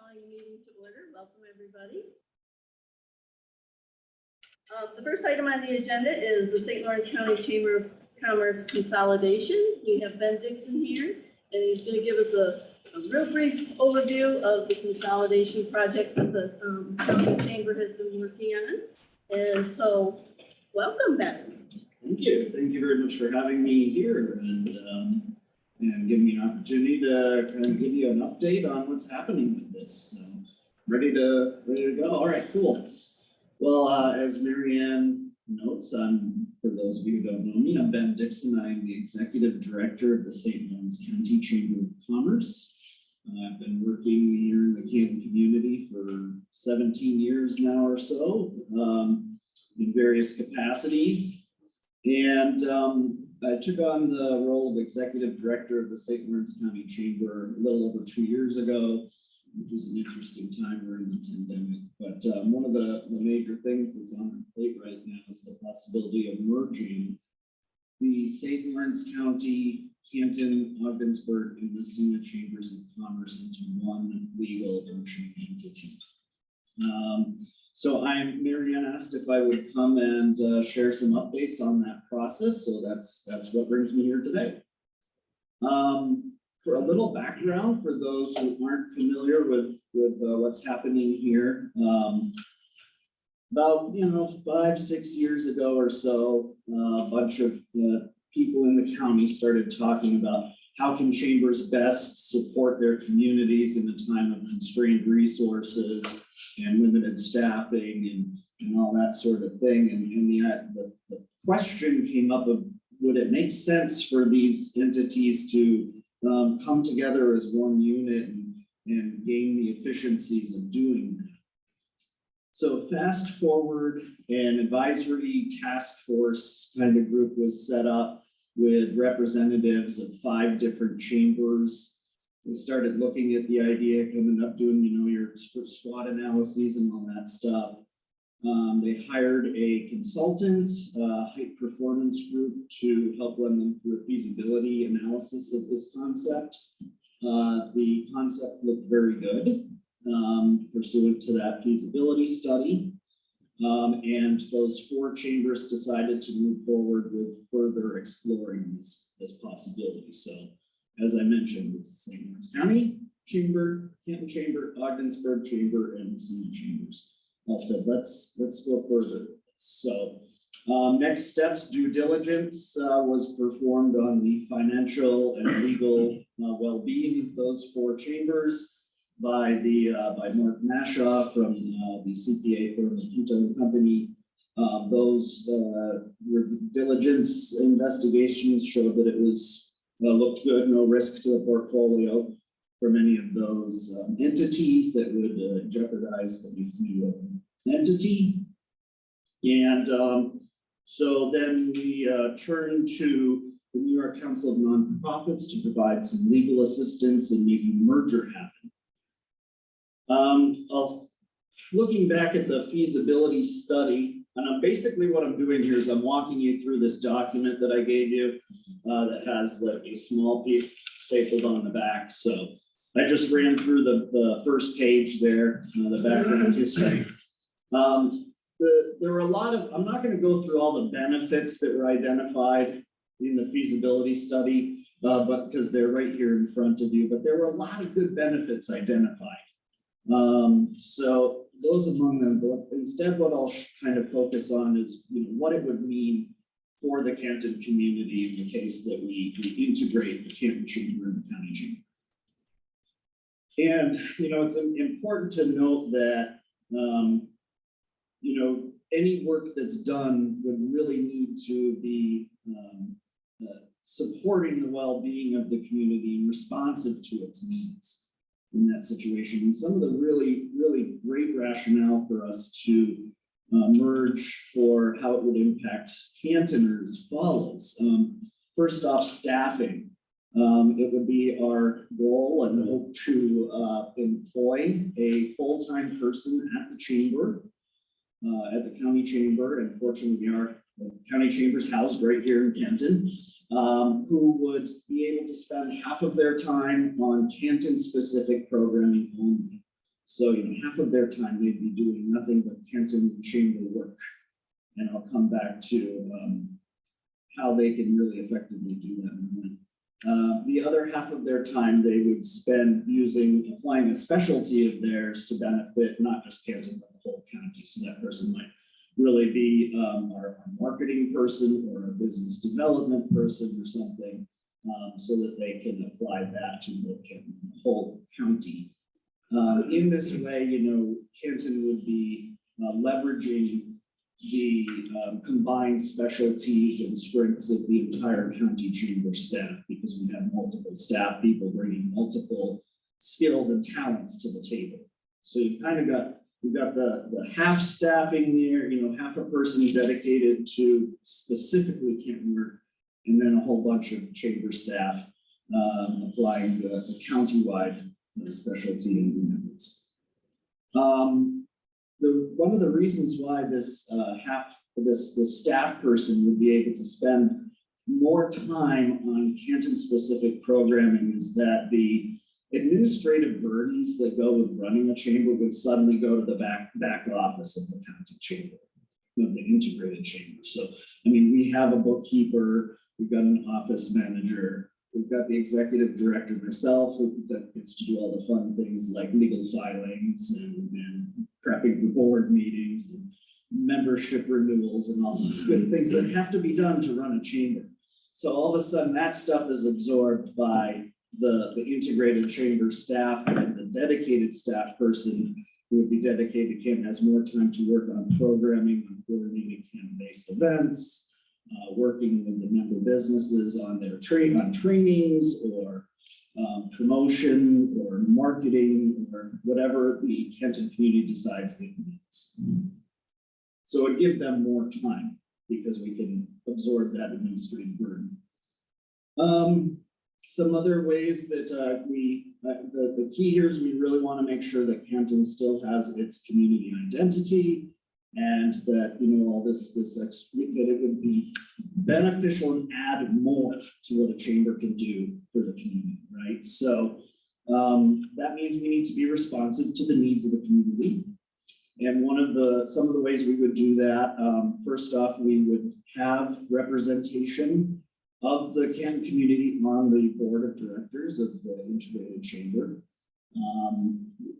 calling the meeting to order. Welcome, everybody. The first item on the agenda is the St. Lawrence County Chamber of Commerce consolidation. We have Ben Dixon here, and he's going to give us a real brief overview of the consolidation project that the county chamber has been working on. And so, welcome, Ben. Thank you. Thank you very much for having me here and giving me an opportunity to kind of give you an update on what's happening with this. So, ready to go. All right, cool. Well, as Marianne notes, for those of you who don't know me, I'm Ben Dixon. I'm the Executive Director of the St. Lawrence County Chamber of Commerce. I've been working here in the Canton community for 17 years now or so, in various capacities. And I took on the role of Executive Director of the St. Lawrence County Chamber a little over 2 years ago, which was an interesting time during the pandemic. But one of the major things that's on our plate right now is the possibility of merging the St. Lawrence County, Canton, Ogdensburg, and Messina Chambers of Commerce into one legal merging entity. So Marianne asked if I would come and share some updates on that process. So that's what brings me here today. For a little background, for those who aren't familiar with what's happening here, about 5-6 years ago or so, a bunch of people in the county started talking about how can chambers best support their communities in a time of constrained resources and limited staffing and all that sort of thing. And the question came up of, would it make sense for these entities to come together as one unit and gain the efficiencies of doing that? So fast forward, an advisory task force kind of group was set up with representatives of 5 different chambers. They started looking at the idea, coming up, doing your SWOT analyses and all that stuff. They hired a consultant, high performance group, to help run them through a feasibility analysis of this concept. The concept looked very good, pursuant to that feasibility study. And those 4 chambers decided to move forward with further exploring this possibility. So, as I mentioned, it's the St. Lawrence County Chamber, Canton Chamber, Ogdensburg Chamber, and Messina Chambers. Also, let's go further. So, next steps: due diligence was performed on the financial and legal well-being of those 4 chambers by Mark Mashaw from the CPA firm of Canton Company. Those diligence investigations showed that it was looked good, no risk to the portfolio from any of those entities that would jeopardize the new entity. And so then we turned to the New York Council of Nonprofits to provide some legal assistance in making the merger happen. Looking back at the feasibility study, and basically what I'm doing here is I'm walking you through this document that I gave you that has a small piece stapled on the back. So I just ran through the first page there, the background history. There were a lot of, I'm not going to go through all the benefits that were identified in the feasibility study, but because they're right here in front of you, but there were a lot of good benefits identified. So those among them, but instead what I'll kind of focus on is what it would mean for the Canton community in the case that we integrate the Canton Chamber and the County Chamber. And it's important to note that any work that's done would really need to be supporting the well-being of the community and responsive to its needs in that situation. And some of the really, really great rationale for us to merge for how it would impact Cantoners follows. First off, staffing. It would be our goal and hope to employ a full-time person at the chamber, at the county chamber, and fortunately our county chamber's housed right here in Canton. Who would be able to spend half of their time on Canton-specific programming only. So, half of their time they'd be doing nothing but Canton chamber work. And I'll come back to how they can really effectively do that in a minute. The other half of their time they would spend applying a specialty of theirs to benefit not just Canton, but the whole county. So that person might really be our marketing person or a business development person or something, so that they can apply that to the whole county. In this way, Canton would be leveraging the combined specialties and strengths of the entire county chamber staff, because we have multiple staff people bringing multiple skills and talents to the table. So you've got the half staffing there, half a person dedicated to specifically Canton work, and then a whole bunch of chamber staff applying the countywide specialty and methods. One of the reasons why this staff person would be able to spend more time on Canton-specific programming is that the administrative burdens that go with running a chamber would suddenly go to the back office of the county chamber, of the integrated chamber. So, we have a bookkeeper, we've got an office manager, we've got the executive director myself, that gets to do all the fun things like legal filings and prepping for board meetings and membership renewals and all those good things that have to be done to run a chamber. So all of a sudden that stuff is absorbed by the integrated chamber staff, and the dedicated staff person who would be dedicated to Canton has more time to work on programming, on coordinating Canton-based events, working with the member businesses on their trainings or promotion or marketing or whatever the Canton community decides it needs. So it would give them more time because we can absorb that administrative burden. Some other ways that the key here is we really want to make sure that Canton still has its community identity, and that all this that it would be beneficial and add more to what a chamber can do for the community, right? So that means we need to be responsive to the needs of the community. And some of the ways we would do that, first off, we would have representation of the Canton community on the board of directors of the integrated chamber.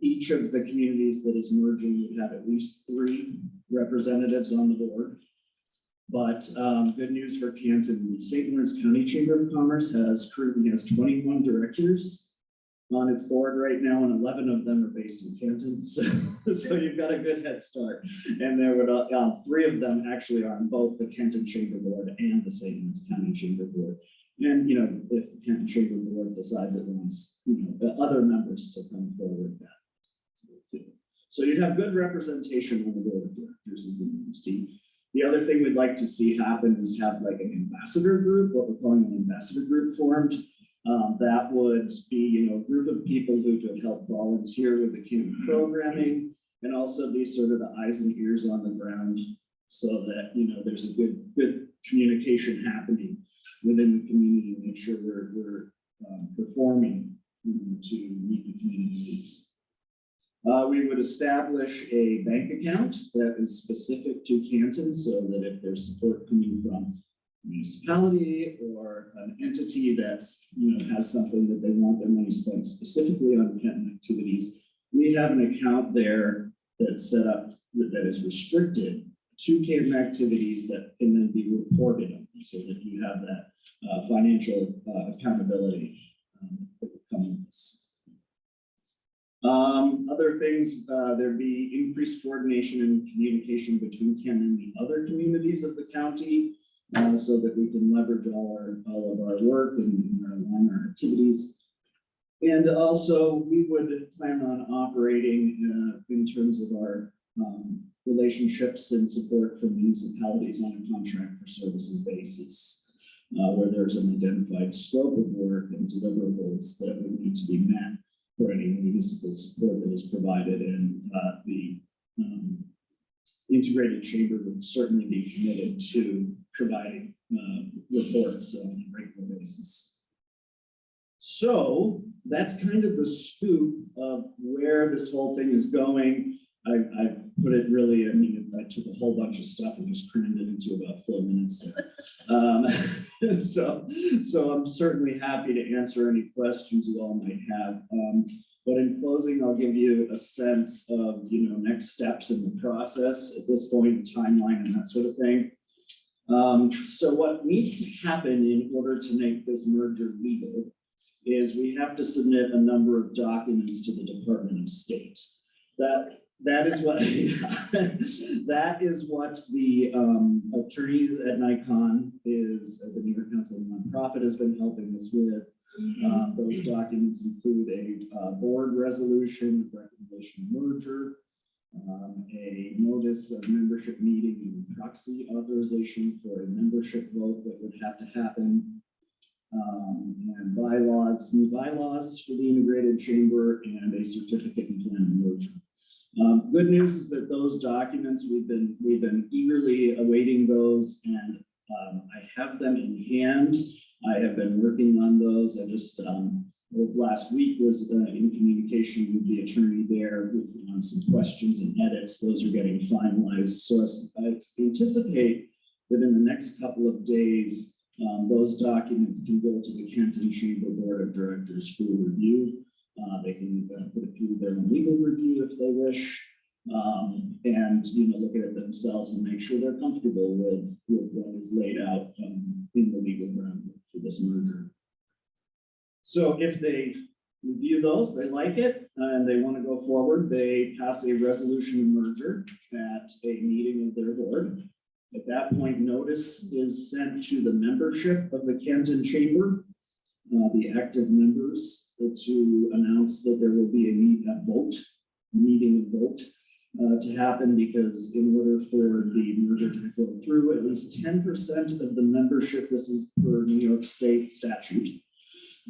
Each of the communities that is merging would have at least 3 representatives on the board. But good news for Canton, the St. Lawrence County Chamber of Commerce currently has 21 directors on its board right now, and 11 of them are based in Canton. So you've got a good head start. And there would 3 of them actually are on both the Canton Chamber Board and the St. Lawrence County Chamber Board. And if the Canton Chamber Board decides it wants the other members to come forward, that. So you'd have good representation on the board of directors of the university. The other thing we'd like to see happen is have like an ambassador group, what we're calling an ambassador group formed. That would be, a group of people who could help volunteer with the Canton programming, and also be sort of the eyes and ears on the ground, so that there's a good communication happening within the community to make sure we're performing to meet the community needs. We would establish a bank account that is specific to Canton, so that if there's support coming from municipality or an entity that's has something that they want their money spent specifically on Canton activities, we have an account there that's set up that is restricted to Canton activities that can then be reported on, so that you have that financial accountability that would come in this. Other things, there'd be increased coordination and communication between Canton and the other communities of the county, so that we can leverage all of our work and align our activities. And also, we would plan on operating in terms of our relationships and support from municipalities on a contract for services basis, where there's an identified scope of work and deliverables that would need to be met for any municipal support that is provided, and the integrated chamber would certainly be committed to providing reports on a regular basis. So that's kind of the scoop of where this whole thing is going. I put it really, I mean, I took a whole bunch of stuff and just crammed it into about 4 minutes. So I'm certainly happy to answer any questions you all might have. But in closing, I'll give you a sense of, next steps in the process at this point, timeline and that sort of thing. So what needs to happen in order to make this merger legal is we have to submit a number of documents to the Department of State. That is what that is what the attorney at Nikon is, the New York Council of Nonprofit, has been helping us with. Those documents include a board resolution, recommendation of merger, a notice of membership meeting and proxy authorization for a membership vote that would have to happen, and new bylaws for the integrated chamber, and a certificate and plan of merger. Good news is that those documents, we've been eagerly awaiting those, and I have them in hand. I have been working on those. I just last week was in communication with the attorney there on some questions and edits. Those are getting finalized. So I anticipate that in the next couple of days, those documents can go to the Canton Chamber Board of Directors for review. They can put it through their own legal review if they wish, and look at it themselves and make sure they're comfortable with what is laid out in the legal groundwork for this merger. So if they review those, they like it, and they want to go forward, they pass a resolution of merger at a meeting of their board. At that point, notice is sent to the membership of the Canton Chamber, the active members, to announce that there will be a meeting and vote to happen, because in order for the merger to go through, at least 10% of the membership, this is per New York State statute,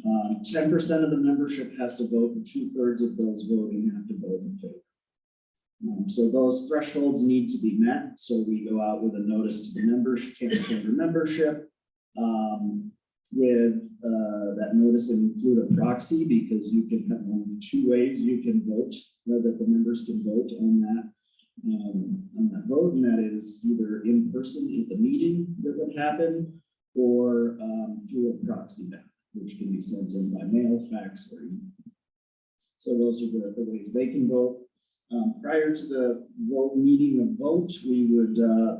10% of the membership has to vote, and 2/3 of those voting have to vote in favor. So those thresholds need to be met. So we go out with a notice to the members, Canton Chamber membership, with that notice and include a proxy, because you can have only 2 ways you can vote, that the members can vote on that vote, and that is either in person at the meeting that would happen, or through a proxy ballot, which can be sent in by mail, fax, or email. So those are the ways they can vote. Prior to the meeting of vote, we would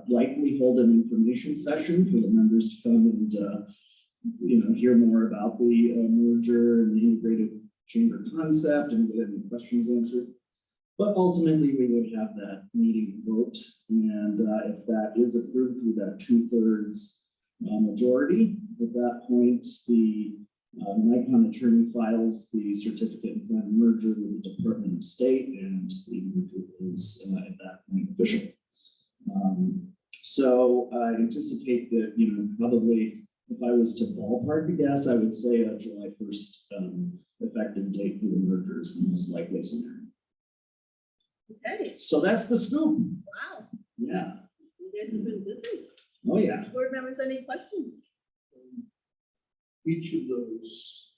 likely hold an information session for the members to come and hear more about the merger and the integrated chamber concept and get any questions answered. But ultimately, we would have that meeting vote, and if that is approved with that 2/3 majority, at that point, the Nikon attorney files the certificate and plan of merger with the Department of State, and the merger is at that point official. So I anticipate that, probably if I was to ballpark a guess, I would say a July 1st effective date for the merger is the most likely scenario. Okay, So that's the scoop. wow, Yeah. you guys have been busy. Oh, yeah. Board members, any questions? Each of those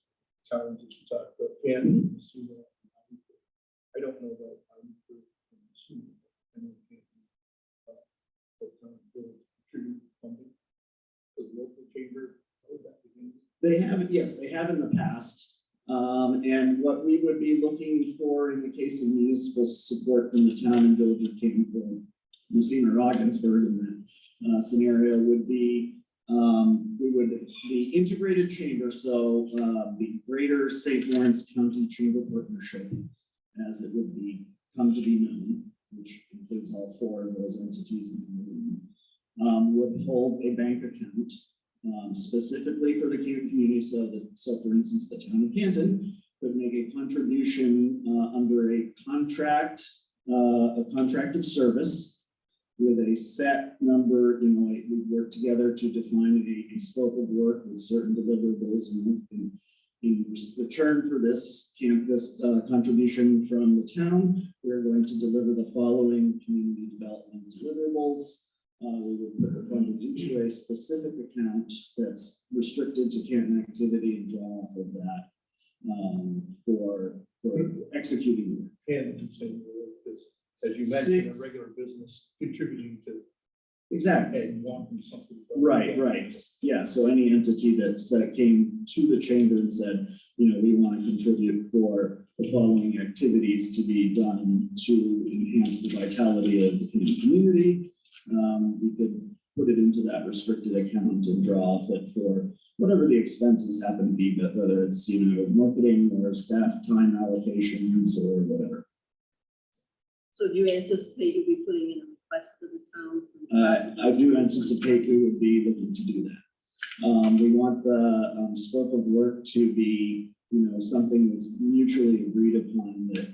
towns that you talked about, Canton, I don't know about Canton. I know Canton, contribute funding to the local chamber. How would that begin? They have, yes, they have in the past. And what we would be looking for in the case of municipal support from the town and village of Canton, Messina or Ogdensburg in that scenario would be, the integrated chamber, so the Greater St. Lawrence County Chamber Partnership, as it would come to be known, which includes all 4 of those entities in the room, would hold a bank account specifically for the Canton community. So for instance, the town of Canton could make a contribution under a contract of service with a set number. We work together to define a scope of work with certain deliverables, and in return for this contribution from the town, we're going to deliver the following community development deliverables. We would put the funding into a specific account that's restricted to Canton activity and draw off of that You mentioned a 6 regular business contributing to exactly. and wanting something. Right, right. Yeah, so any entity that came to the chamber and said, we want to contribute for the following activities to be done to enhance the vitality of the community, we could put it into that restricted account and draw off it for whatever the expenses happen to be, but whether it's, marketing or staff time allocations or whatever. So do you anticipate you'll be putting in a request to the town? I do anticipate we would be looking to do that. We want the scope of work to be, something that's mutually agreed upon that,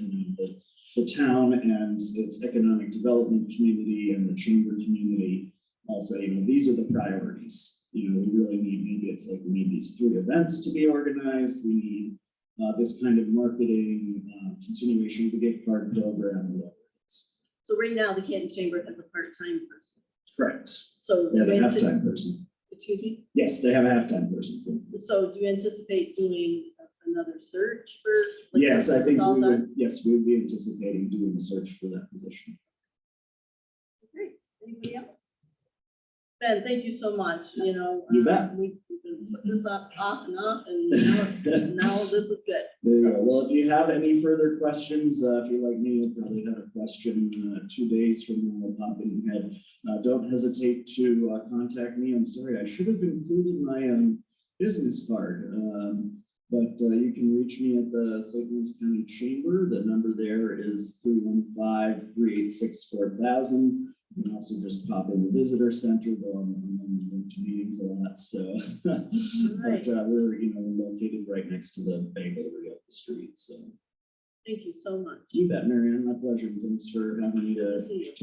the town and its economic development community and the chamber community all say, these are the priorities. We really need, maybe it's like we need these 3 events to be organized. We need this kind of marketing, continuation of the gift card program, whatever it is. So right now, the Canton Chamber has a part-time person. Correct. So They have do a you halftime person. excuse me? Yes, they have a halftime person. So do you anticipate doing another search for? like, Yes, I this is think all we done? would, yes, we would be anticipating doing a search for that position. Great. Anybody else? Ben, thank you so much. You bet. We've been putting this off and now this is good. There you go. Well, if you have any further questions, if you're like me, you'll probably have a question 2 days from now, we'll pop in your head. Don't hesitate to contact me. I'm sorry, I should have included my business card. But you can reach me at the St. Louis County Chamber. The number there is 315-386-4000. You can also just pop in the visitor center, go on to meetings a lot. So, Right. but we're located right next to the bank over up the street. So, Thank you so much. you bet, Marianne. My pleasure. Thanks for having me to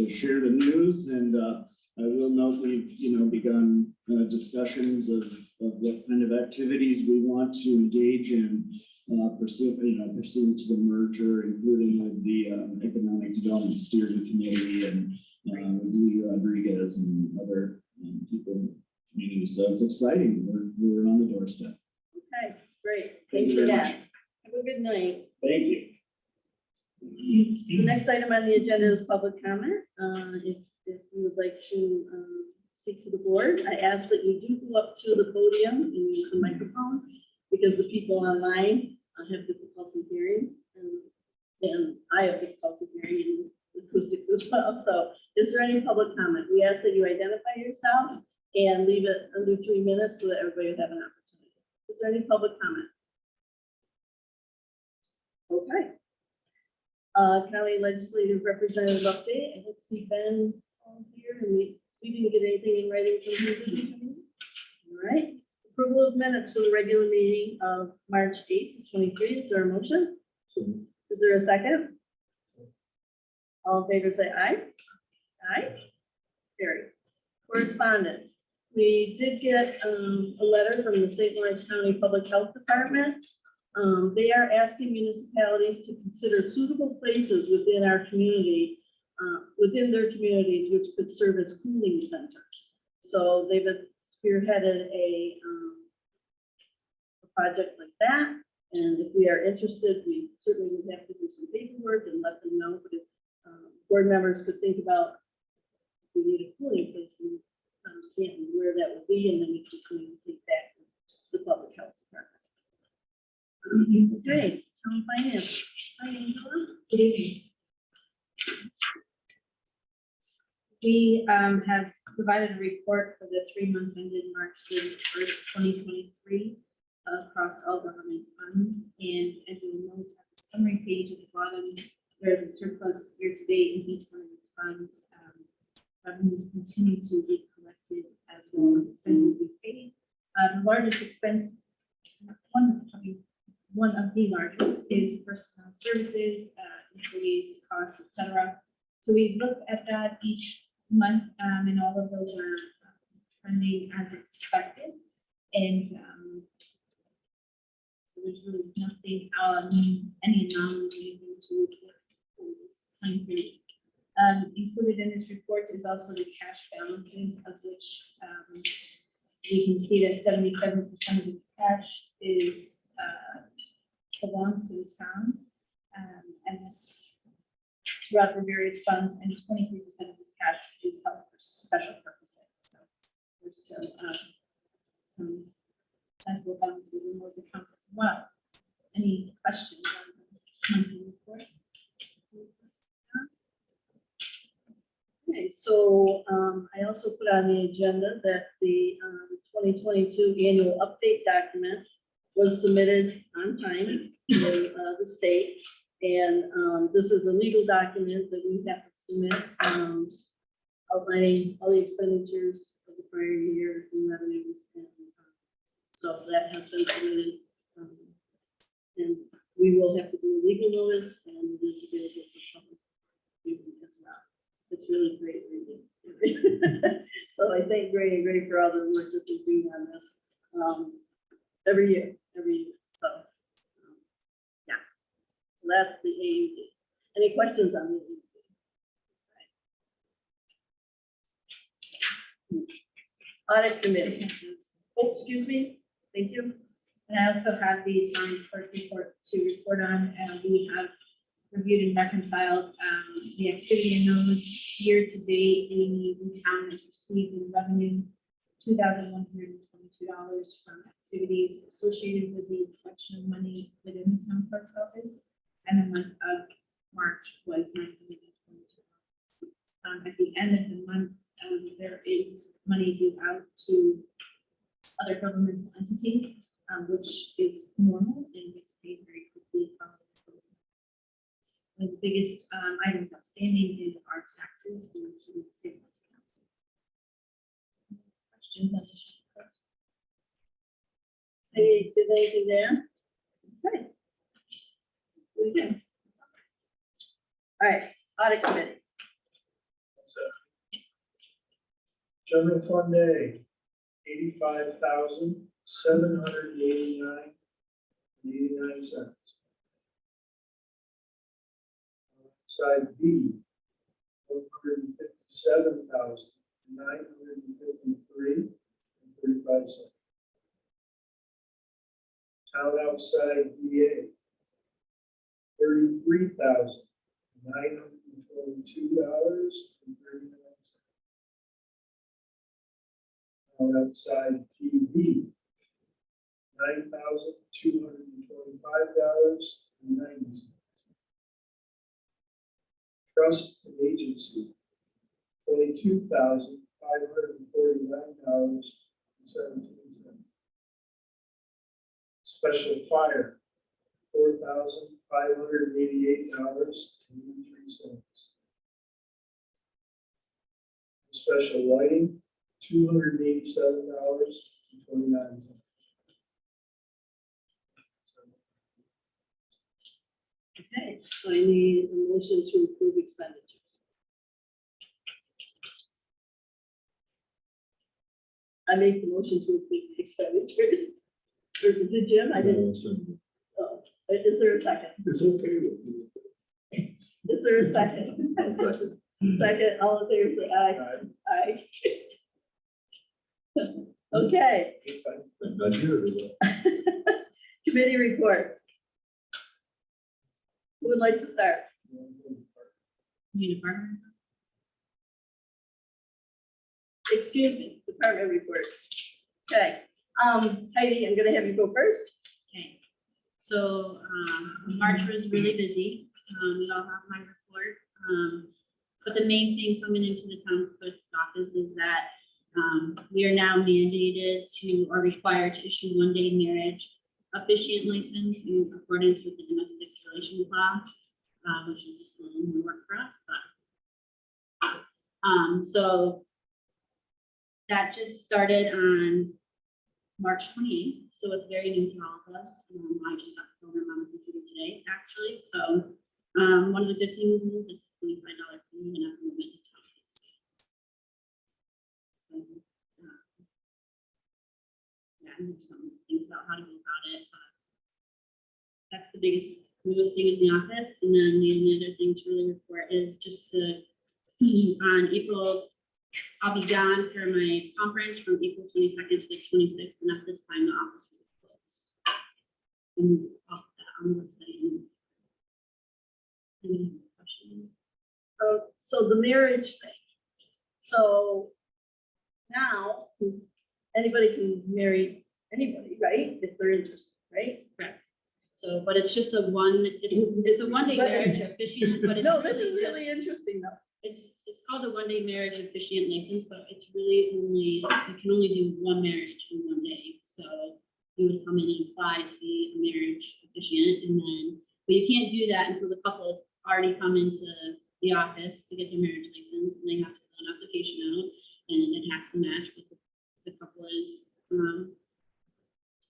share the news. And I will note we've begun discussions of what kind of activities we want to engage in pursuant to the merger, including with the Economic Development Steering Committee and Lee Rodriguez and other people in the community. So it's exciting. We're on the doorstep. Okay, great. Thank Thanks you for very that. much. Have a good night. Thank you. The next item on the agenda is public comment. If you would like to speak to the board, I ask that you do go up to the podium and use the microphone because the people online have difficulty hearing and I have difficulty hearing in acoustics as well. So is there any public comment? We ask that you identify yourself and leave it under 3 minutes so that everybody will have an opportunity. Is there any public comment? Okay. County Legislative Representative update. I don't see Ben here, and we didn't get anything in writing from him. Did we? All right. Approval of minutes for the regular meeting of March 8th, 23. Is there a motion? Is there a second? All in favor say aye. Aye. Carried. Correspondence. We did get a letter from the St. Lawrence County Public Health Department. They are asking municipalities to consider suitable places within our community, within their communities, which could serve as cooling centers. So they've spearheaded a project like that. And if we are interested, we certainly would have to do some paperwork and let them know. But if board members could think about if we need a cooling place in Canton, where that would be, and then we can communicate that to the public health department. Okay, town finance. Hi, Angela. Good evening. We have provided a report for the 3 months ended March 31st, 2023 across all government funds. And as you'll note at the summary page at the bottom, there's a surplus year to date in each one of these funds. Revenues continue to be collected as well as expenses we paid. The largest expense, one of the largest is personnel services, employees, costs, etc. So we look at that each month, and all of those are trending as expected. And so there's really nothing, any anomalies, anything to report for this time period. Included in this report is also the cash balances, of which you can see that 77% of the cash is belongs to the town. As throughout the various funds, and 23% of this cash is held for special purposes. So there's still some sensible balances in those accounts as well. Any questions on the monthly report? Okay, so I also put on the agenda that the 2022 annual update document was submitted on time to the state. And this is a legal document that we have to submit, outlining all the expenditures of the prior year and revenues. And so that has been submitted. And we will have to do a legal notice, and it is available for public viewing as well. It's really great reading. So I thank Gray and Gray for all the work that they do on this every year. So yeah, so that's the AUD. Any questions on the AUD? Audit committee. Oh, excuse me. Thank you. And I also have the town clerk report to report on, and we have reviewed and reconciled the activity in those year to date. The town has received in revenue $2,122 from activities associated with the collection of money within the town clerk's office, and the month of March was $922. At the end of the month, there is money due out to other governmental entities, which is normal and gets paid very quickly from the closing. One of the biggest items outstanding is our taxes due to the city council. Questions on this? Did anything there? Okay. We do. All right, audit committee. General fund A, 85,789.89 cents. Side B, 157,953.35 cents. Town outside DA, $33,922.39. Town outside TV, $9,225.90. Trust and agency, $22,549.17. Special fire, $4,588.83. Special lighting, $287.29. Okay, so I need a motion to approve expenditures. I make the motion to approve expenditures. Or did Jim? I didn't. Oh, is there a second? It's okay with me. Is there a second? Second. Second, all in favor, say aye. Aye. Okay. Committee reports. Who would like to start? Department. Excuse me, department reports. Okay, Heidi, I'm gonna have you go first. Okay, so March was really busy. We all have my report. But the main thing coming into the town clerk's office is that we are now mandated to or required to issue one-day marriage officiant license in accordance with the domestic relations law, which is just a little more work for us, but so that just started on March 28th, so it's very new to all of us. I just got the program on the computer today, actually. So one of the good things is it's $25 fee and at the moment it's so yeah, and there's some things about how to go about it, but that's the biggest newest thing in the office. And then the only other thing to really report is just to on April, I'll be gone for my conference from April 22nd to the 26th, and at this time the office was closed. And I'll put that on the website. Any questions? So the marriage thing. So now anybody can marry anybody, right? If they're interested, right? So, but it's just a it's a one-day But marriage it's- officiant, but it's. No, this is just- really interesting though. It's called a one-day marriage officiant license, but it's really only, you can only do one marriage in one day. So you would come in and apply to be a marriage officiant and then, but you can't do that until the couple has already come into the office to get their marriage license, and they have to fill an application out, and it has to match what the couple is,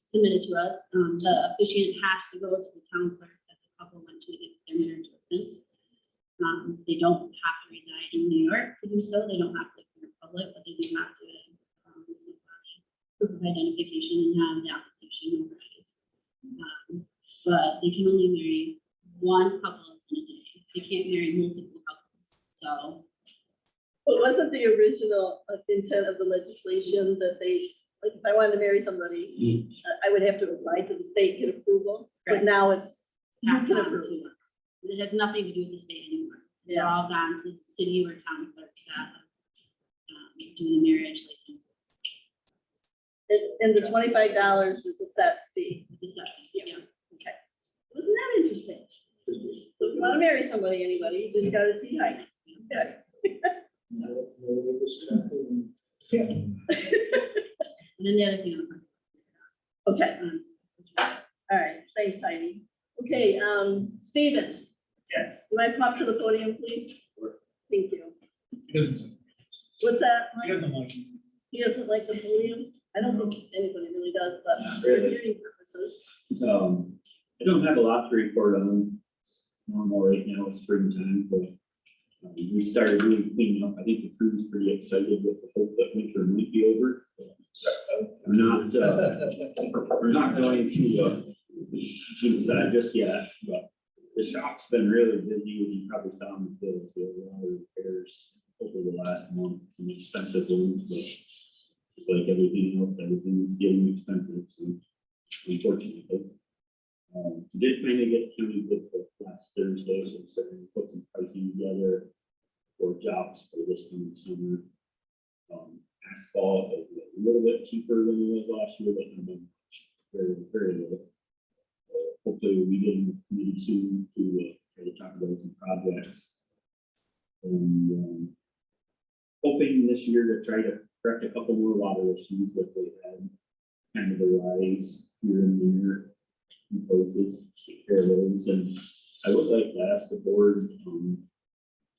submitted to us. The officiant has to go to the town clerk that the couple went to get their marriage license. They don't have to reside in New York to do so. They don't have to live in the public, but they do have to supply proof of identification and have the application notarized. But they can only marry one couple in a day. They can't marry multiple couples. So But wasn't the original intent of the legislation that they, like, if I wanted to marry somebody, I would have to apply to the state, get approval? But Correct. now it's, you passed can on approve. to us. It has nothing to do with the state anymore. They're Yeah. all gone to the city or town clerks that do the marriage license. And the $25 is a set fee. It's a separate, yeah. Wasn't that interesting? So if you want to marry somebody, anybody, you just gotta see Heidi. Yes. Yeah. And then the other thing. Okay, all right, thanks Heidi. Okay, Stephen. Yes. You might pop to the podium, please? Thank you. He doesn't, What's that? he doesn't like it. He doesn't like the podium? I don't think anybody really does, but for Really? hearing purposes. I don't have a lot to report on. It's normal right now, it's springtime, but we started doing cleanup. I think the crew's pretty excited with the hope that winter might be over. We're not going to jinx that just yet, but the shop's been really busy. You probably found the a lot of repairs over the last month, some expensive ones, but just like everything else, everything's getting expensive, so unfortunately. We did finally get county bid for last Thursday, so we're starting to put some pricing together for jobs for this coming summer. Asphalt is a little bit cheaper than it was last year, but not much, very, very little. Hopefully we'll be getting the committee soon to try to talk about some projects. And hoping this year to try to correct a couple more water issues that they had kind of arise here and there in places, take care of those. And I would like to ask the board,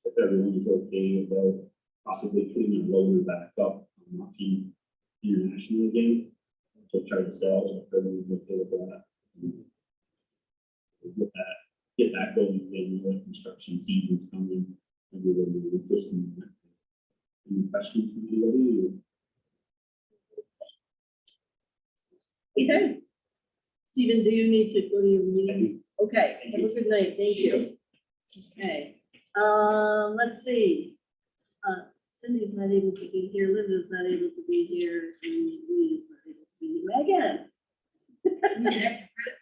if everyone is okay about possibly putting a loader back up and watching international game. To try to sell, if everyone's okay with that. Get that going, again, the construction season's coming. And we're going to do this and that. Any questions from anybody? Okay. Stephen, do you need to go to your meeting? Okay, have a good night, thank you. Okay, let's see. Cindy's not able to be here, Linda's not able to be here, and Lee is not able to be here.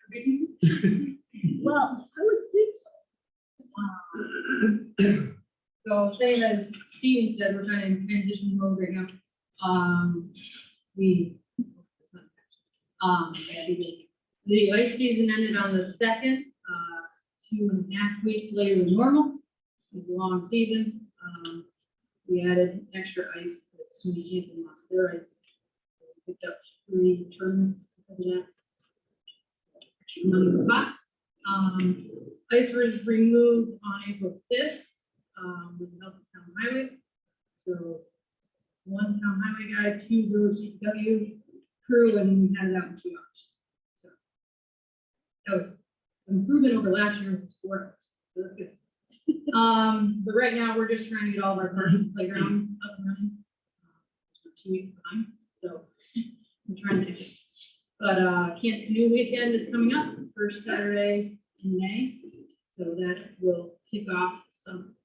Megan? Well, I would think so. So same as Steven said, we're trying to transition mode right now. The ice season ended on the 2nd, 2.5 weeks later than normal. It was a long season. We added extra ice as soon as Canton lost their ice. We picked up 3 tournaments because of that. Extra money in the pot. Ice was removed on April 5th. With the help of town highway. So 1 town highway guy, 2 village DPW crew, and we had it out in 2 hours. So that was an improvement over last year, it was 4 hours, so that's good. But right now, we're just trying to get all of our parks and playgrounds up and running. We're 2 weeks behind, so we're trying to do it. But Canton Canoe Weekend is coming up, first Saturday in May, so that will kick off some.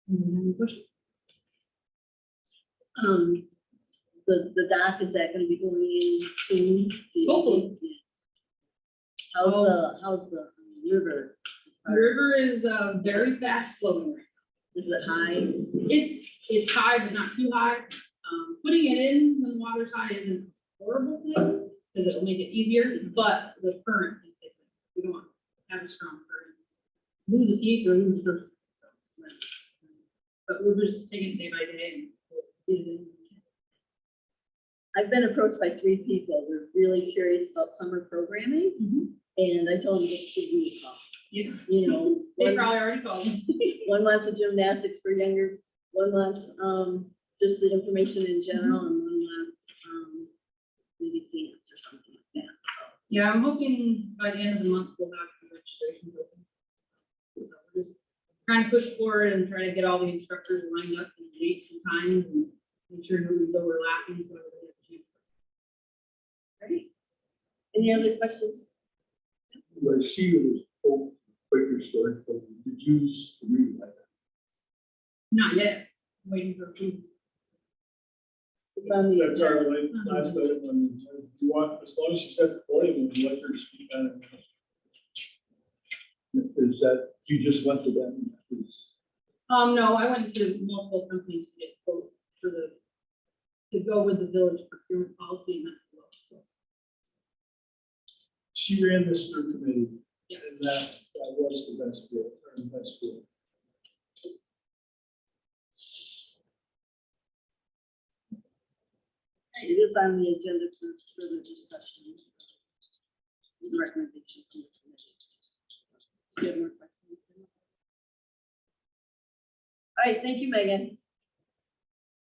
Any questions? The dock, is that gonna be going in soon? Hopefully. How's the river? The river is very fast flowing right Is it high? now. It's high, but not too high. Putting it in when the water's high isn't a horrible thing, because it'll make it easier, but the current is different. We don't want to have a strong current. Lose a piece or lose a person. But we're just taking it day by day and we'll get it in. I've been approached by 3 people. They're really curious about summer programming. And I told them just give me a call. Yeah, You know, they one, probably already called me. one wants a gymnastics for younger, one wants, just the information in general, and one wants, maybe dance or something like that, so. Yeah, I'm hoping by the end of the month we'll have the registration open. So we're just trying to push forward and try to get all the instructors lined up and dates and times and make sure nobody's overlapping, so everybody has a chance. Right. Any other questions? I see you was Quaker story, but did you read that? Not yet, I'm waiting for approval. It's on the That's our, agenda. last item, and you want, as long as you set the podium, would you like her to speak on it? Is that, you just went to them? No, I went to multiple companies to get quotes for to go with the village procurement policy, and that's the lowest. She ran this through committee, Yeah. and that was the best bid, or the best bid. It is on the agenda for further discussion. The recommendation from the committee. Do you have more questions? All right, thank you, Megan.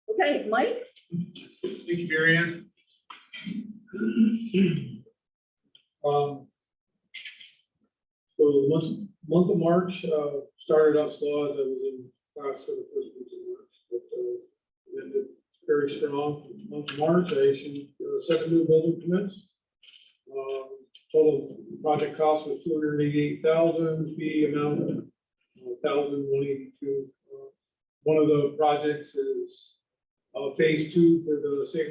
Okay, Mike? Thank you, Mary Ann. So the month of March, started out slow as I was in class for the first week of March, but ended very strong. Month of March, I issued 7 new building permits. Total project cost was $288,000, fee amount $1,182. One of the projects is phase 2 for the St.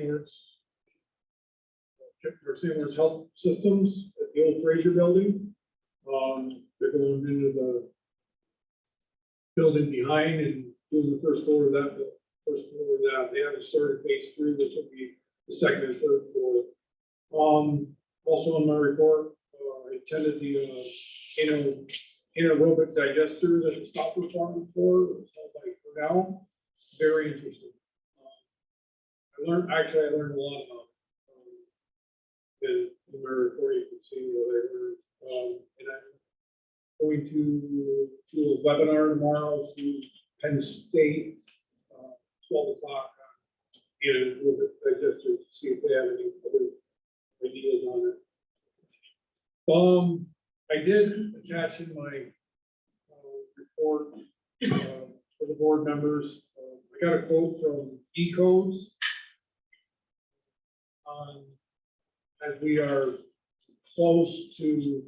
Lawrence Health Systems at the old Fraser building. They're going into the building behind and doing the first floor of that. They haven't started phase 3, which will be the second and third floor. Also in my report, I attended the anaerobic digesters at the stop farm floor. It's held by Cornell. Very interesting. I learned a lot about in my report. You can see what I learned. And I'm going to do a webinar tomorrow to Penn State, 12 o'clock. And with the digesters to see if they have any other ideas on it. I did attach in my report for the board members. I got a quote from E-Codes as we are close to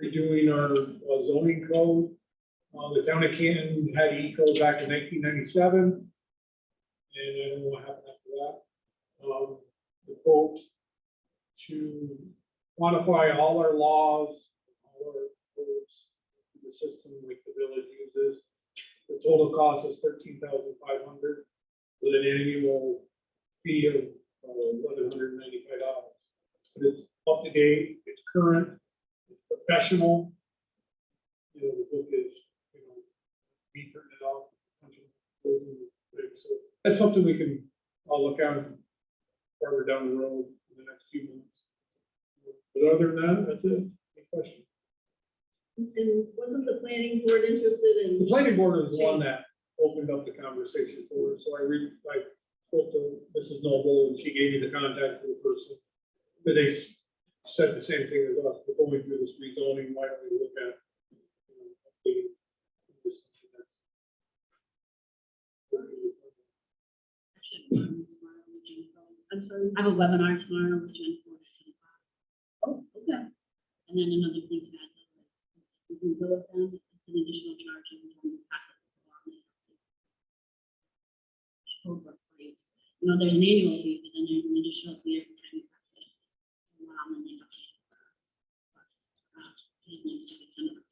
redoing our zoning code. The town of Canton had E-Code back in 1997, and I don't know what happened after that. The quote to quantify all our laws, all our codes, the system like the village uses. The total cost is $13,500 with an annual fee of $1,195. But it's up to date, it's current, it's professional. You know, the book is, we printed it out. So that's something we can look at further down the road in the next few months. But other than that, that's it. Any questions? And wasn't the planning board interested in? The planning board is the one that opened up the conversation for us. So I spoke to Mrs. Noble and she gave me the contact for the person. But they said the same thing as us. We're going through this rezoning. Why don't we look at updating this? I'm sorry. I have a webinar tomorrow with Jen. Oh, okay. And then another thing to add, we can go with them, it's an additional charge and we can pass it along. Over rates. You know, there's an annual fee, but then there's an additional fee every time you pass it. And they don't pay for us. But, it just needs to be sent up.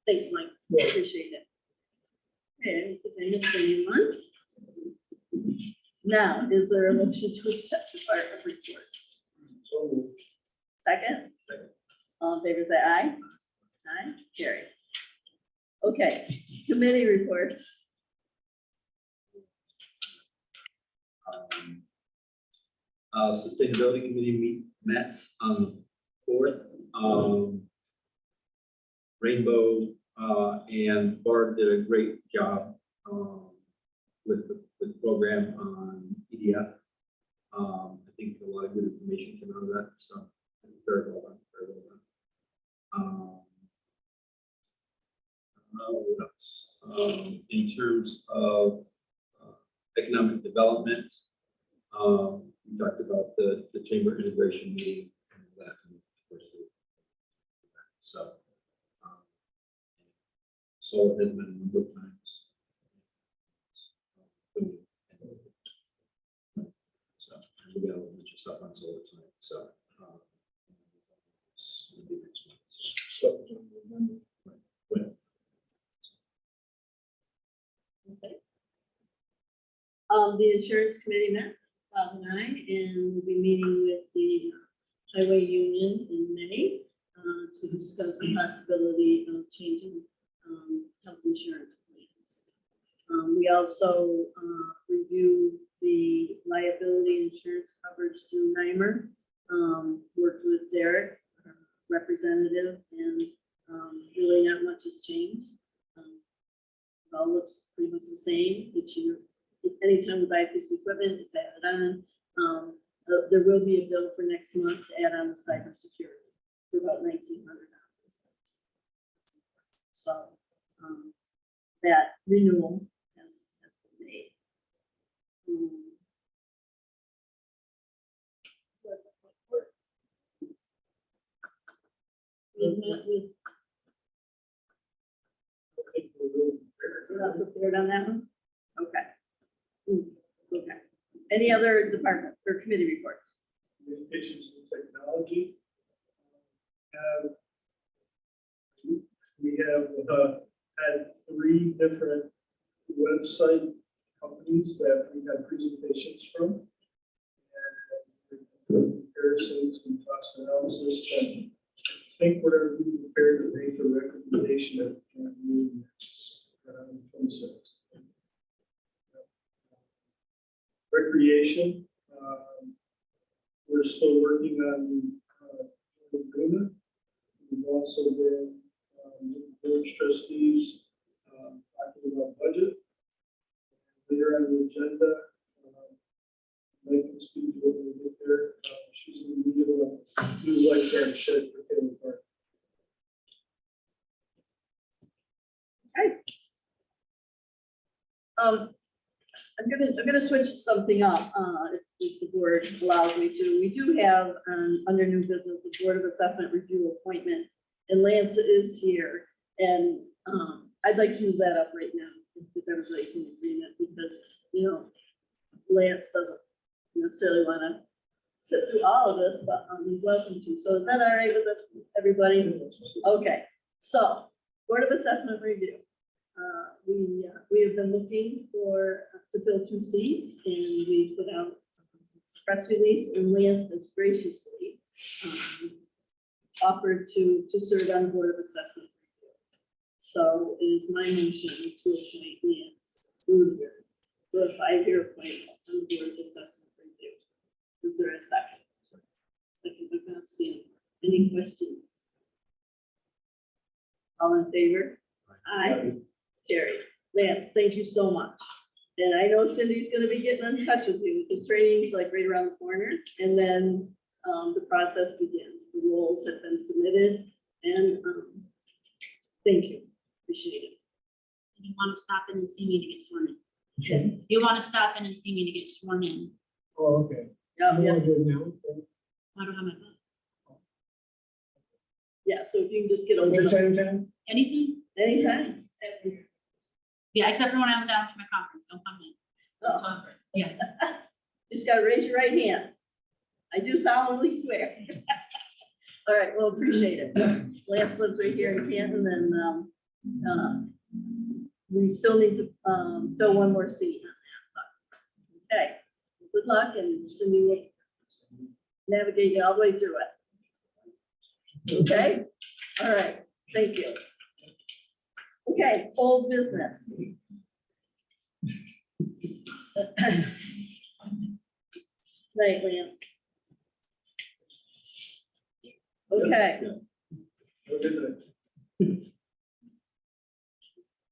Thanks, Mike. Yeah. Appreciate it. Okay, if I missed anyone. Now, is there a motion to accept the department reports? So, Second? Second. All in favor, say aye. Aye, carry. Okay, committee reports. Sustainability Committee met on the fourth. Rainbow, and Barb did a great job, with the program on EDF. I think a lot of good information came out of that, so very well done, very well done. What else? In terms of economic development, we talked about the chamber integration meeting and that. And of course, so, solar has been a number of times. So, and we got a bunch of stuff on solar tonight, so. It's gonna be next month. Right. Okay. The insurance committee met, Bob and I, and we'll be meeting with the highway union in May to discuss the possibility of changing health insurance plans. We also reviewed the liability insurance coverage through NYMER, worked with Derek, our representative, and really not much has changed. It all looks pretty much the same each year. Anytime we buy a piece of equipment, it's added on. There will be a bill for next month to add on the cybersecurity for about $1,900. So that renewal has been made. We met with, we're not prepared on that one? Okay. Okay. Any other department or committee reports? communications and technology. We have had 3 different website companies that we had presentations from. And comparisons and cost analysis, and I think we're going to be prepared to make a recommendation at the joint meeting around 26. Recreation, we're still working on the agreement. We've also been, board trustees, talking about budget. Later on the agenda, Mike can speak to it when we get there. She's in the middle of new lifeguard shed for Taylor Park. I'm gonna switch something up, if the board allows me to. We do have, under new business, the Board of Assessment Review appointment, and Lance is here, and, I'd like to move that up right now, if everybody's in agreement, because, you know, Lance doesn't necessarily wanna sit through all of this, but, he's welcome to. So is that all right with us, everybody? Okay, so, Board of Assessment Review. We have been looking to fill 2 seats, and we put out a press release, and Lance has graciously offered to serve on the Board of Assessment Review. So it is my motion to appoint Lance Rudiger for a 5-year appointment on the Board of Assessment Review. Is there a second? Second, by Bob Seymour. Any questions? All in favor? Aye. Carrie. Lance, thank you so much. And I know Cindy's gonna be getting in touch with you, because training's like right around the corner, and then the process begins. The roles have been submitted, and thank you, appreciate it. You want to stop in and see me to get sworn in. You want to stop in and see me to get sworn in. Oh, okay. Yeah, You yeah, wanna do it now? I don't have my phone. yeah, so if you can just get a hold Which of time? Anything? anytime. Yeah, except for when I'm down to my conference, don't come in. Oh, Conference, yeah. just gotta raise your right hand. I do solemnly swear. All right, well, appreciate it. Lance lives right here in Canton, and We still need to, fill one more seat on that, but, okay. Good luck and Cindy will navigate you all the way through it. Okay, all right, thank you. Okay, old business. Night, Lance. Okay.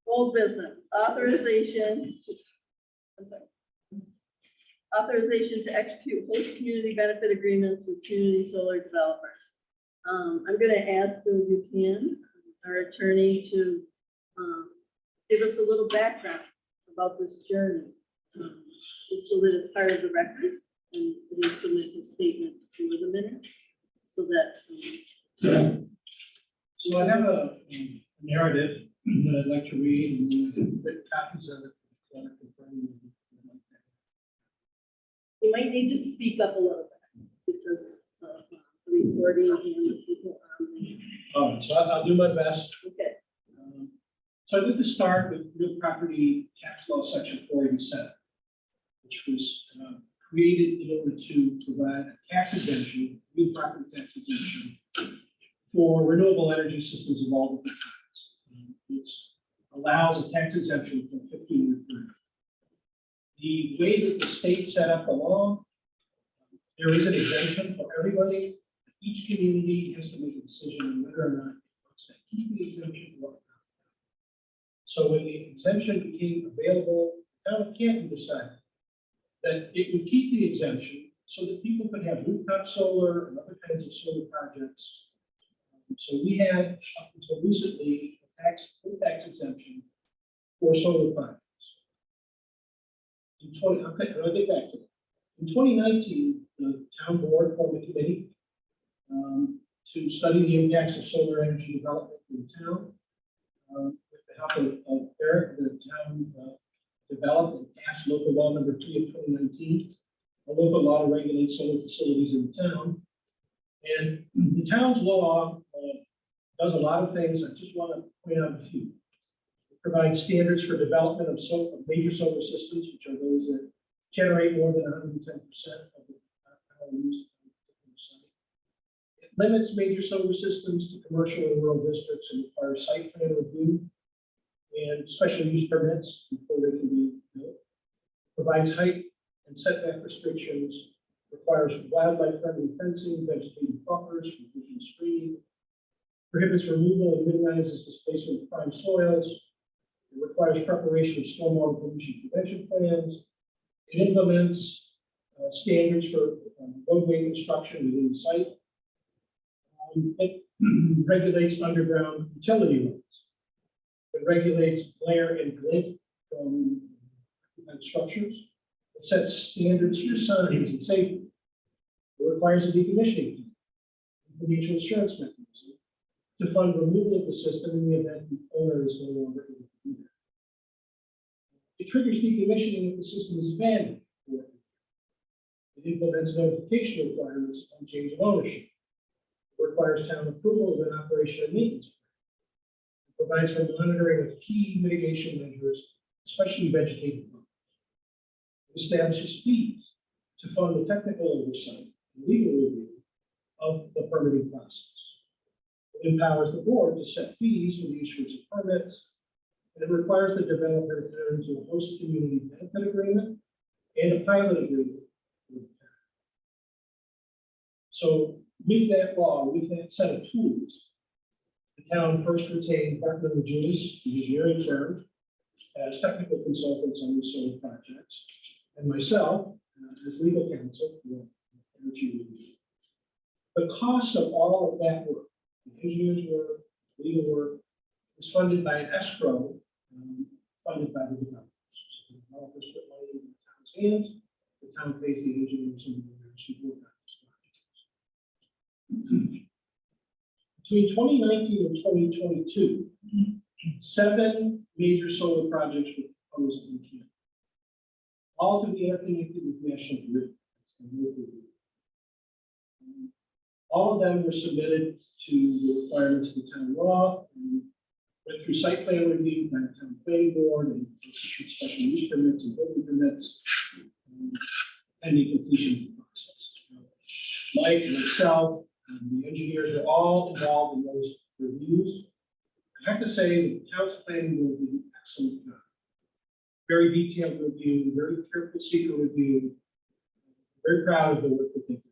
Old business, authorization. I'm sorry. Authorization to execute host community benefit agreements with community solar developers. I'm gonna ask Bill Buchanan, our attorney, to, give us a little background about this journey. Just so that it's part of the record and we'll submit his statement for the minutes so that. So I have a narrative that I'd like to read, and then I have written copies of it. You might need to speak up a little bit because of the recording and the people on the. So I'll do my best. Okay, So I'd like to start with real property tax law, section 487, which was created in order to provide a tax exemption, real property tax exemption for renewable energy systems of all different kinds. It allows a tax exemption for 15-year period. The way that the state set up the law, there is an exemption for everybody. Each community has to make a decision on whether or not it wants to keep the exemption or not. So when the exemption became available, the town of Canton decided that it would keep the exemption so that people could have rooftop solar and other kinds of solar projects. So we had, up until recently, a full tax exemption for solar projects. I'll get back to that. In 2019, the town board formed a committee to study the impacts of solar energy development in the town. With the help of Eric, the town developed and passed local law number 3 of 2019, a local law to regulate solar facilities in the town. And the town's law does a lot of things. I just want to point out a few. It provides standards for development of major solar systems, which are those that generate more than 110% of the power used on a particular site. It limits major solar systems to commercial and rural districts and requires site plan review and special use permits before they can be built. Provides height and setback restrictions, requires wildlife-friendly fencing, vegetative buffers, visual screening, prohibits removal and minimizes displacement of prime soils. It requires preparation of stormwater pollution prevention plans. It implements standards for roadway construction within the site. It regulates underground utility lines. It regulates glare and glint from structures. It sets standards for signs and safety. It requires a decommissioning plan, financial insurance mechanism to fund removal of the system in the event the owner is no longer able to do that. It triggers decommissioning if the system is abandoned. It implements notification requirements on change of ownership. It requires town approval of an operation and maintenance plan. It provides for monitoring of key mitigation measures, especially vegetative buffers. It establishes fees to fund the technical oversight and legal review of the permitting process. It empowers the board to set fees for the issuance of permits, and it requires the developer to enter into a host community benefit agreement and a pilot agreement with the town. So with that law, with that set of tools, the town first retained Bartman and Judas, the engineering firm, as technical consultants on the solar projects, and myself as legal counsel for energy review. The cost of all of that work, the engineer's work, legal work, is funded by an escrow funded by the developers. So the developers put money in the town's hands, the town pays the engineers and the engineers who work on these projects. Between 2019 and 2022, 7 major solar projects were proposed in Canton. All to be interconnected with national grid. That's the local grid. All of them were submitted to the requirements of the town law, and went through site plan review by the town planning board and issued special use permits and building permits, pending completion of the process. Mike and myself, and the engineers are all involved in those reviews. I have to say, the town's planning board did an excellent job. Very detailed review, very careful secret review. Very proud of the work that they did.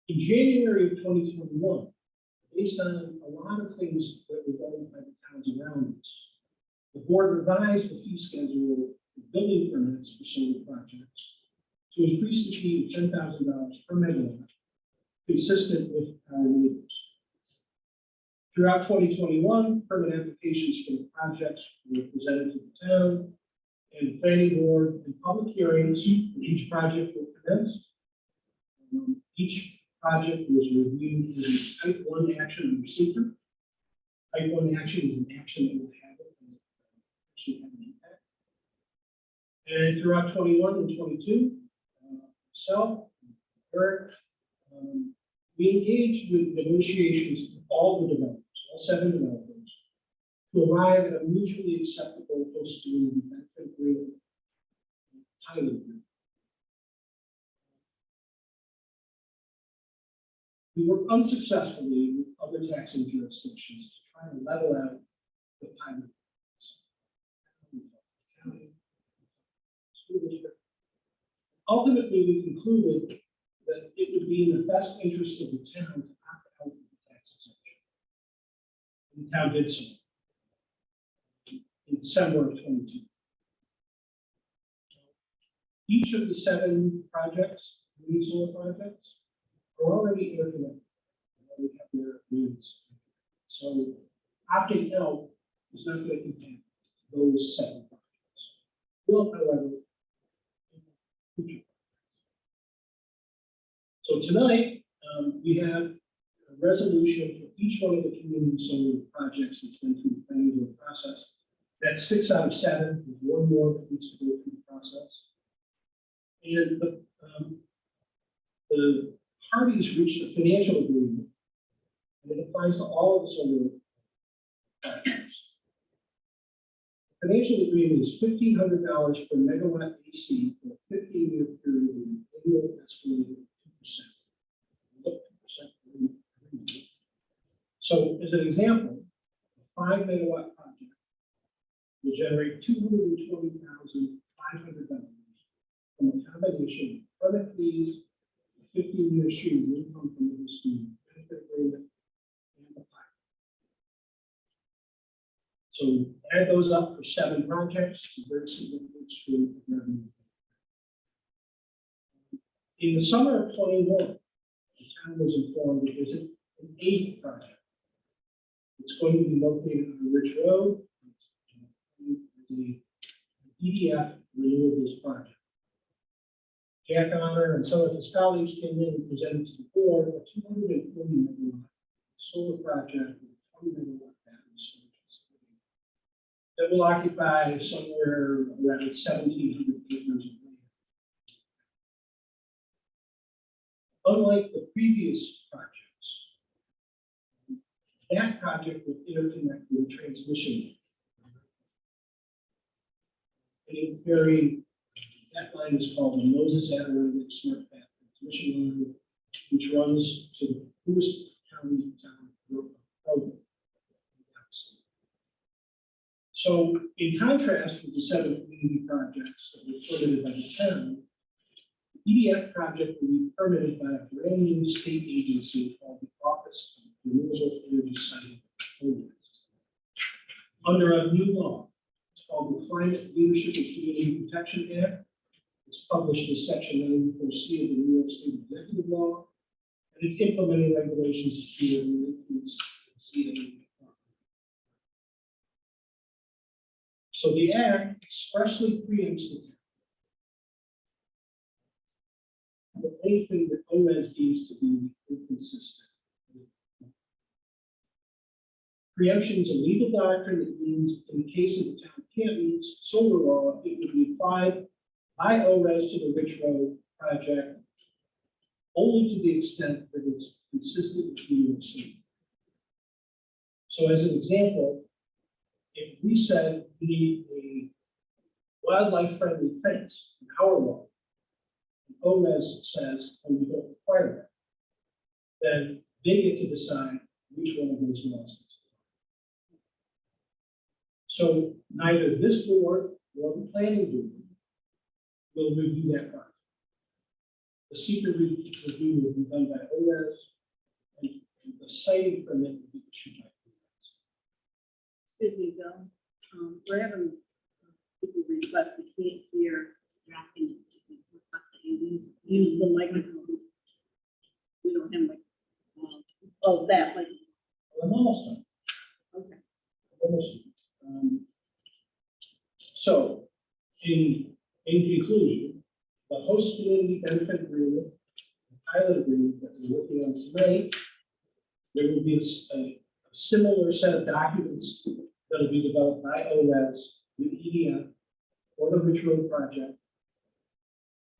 In January of 2021, based on a lot of things that were done by the towns around us, the board revised the fee schedule for building permits for solar projects to increase the fee to $10,000 per megawatt, consistent with our neighbors. Throughout 2021, permit applications for the projects were presented to the town, and the planning board and public hearings for each project were commenced. Each project was reviewed as a type 1 action under secret. Type 1 action is an action that will have it and actually have an impact. And throughout 21 and 22, myself, Eric, we engaged with negotiations with all the developers, all 7 developers, to arrive at a mutually acceptable post-community benefit agreement, pilot agreement. We worked unsuccessfully with other taxing jurisdictions to try to level out the pilot agreements. School district. Ultimately, we concluded that it would be in the best interest of the town to opt out of the tax exemption. And the town did so in December of 22. Each of the 7 projects, wind solar projects, are already interconnected. We have their agreements. So opting out is not going to impact those 7 projects. Will, however, future. So tonight, we have a resolution for each one of the community solar projects that's been through the planning board process. That's 6 out of 7. There's 1 more that needs to go through the process. And the parties reached a financial agreement, and it applies to all of the solar projects. The financial agreement is $1,500 per megawatt AC for a 15-year period with an annual escalator of 2%. So, as an example, a 5 megawatt project will generate $220,500 from a combination of permit fees, 15-year stream of income from the student benefit agreement, and the pilot. So add those up for 7 projects, it's a very significant stream of revenue. In the summer of 21, the town was informed that there's an 8th project. It's going to be located on Ridge Road. It's the EDF renewables project. Jack Honor and some of his colleagues came in and presented to the board a 240 megawatt solar project with 20 megawatt battery storage facility that will occupy somewhere around 1,700 acres of land. Unlike the previous projects, that project will interconnect with a transmission line. That line is called the Moses Anaerobic Smart Path Transmission Line, which runs to the Lewis County town program. So, in contrast with the 7 community projects that were permitted by the town, the EDF project will be permitted by a brand new state agency called the Office of Renewable Energy Siting Programs. Under a new law, it's called the Climate Leadership and Community Protection Act. It's published as Section 94C of the New York State Executive Law, and it's implementing regulations to influence CNA. So the Act expressly preempts the town. But anything that ORES deems to be inconsistent. Preemption is a legal doctrine that means in the case of the town Canton solar law, it would be applied by ORES to the Rich Road project only to the extent that it's consistent with New York State. So as an example, if we said we need a wildlife friendly fence, an hour long, and OMES says, and we don't require that, then they get to decide which one of those laws. So neither this board nor the planning board will review that project. The secret review will be done by OMES, and the siting permit will be issued by OMES. Excuse me, Bill. We're having people request they can't hear. You're asking to request that you Use the microphone. We don't have like, oh, that, like, I'm almost done. okay. Almost done. So, in conclusion, the host community benefit agreement, the pilot agreement that we're working on tonight, there will be a similar set of documents that will be developed by OMES with EDF for the Rich Road project,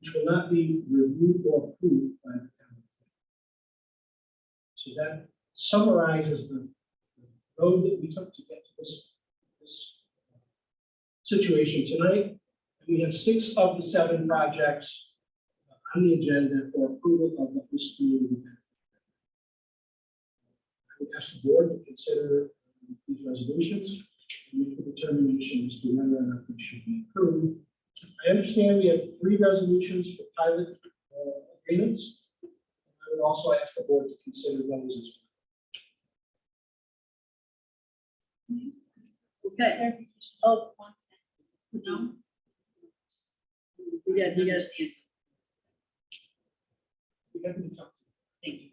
which will not be reviewed or approved by the town. So that summarizes the road that we took to get to this situation tonight. And we have 6 of the 7 projects on the agenda for approval of the host community. I would ask the board to consider these resolutions and make the determination as to whether or not they should be approved. I understand we have 3 resolutions for pilot agreements. I would also ask the board to consider those as well. Okay. Oh, No? you got, We haven't talked. Thank you.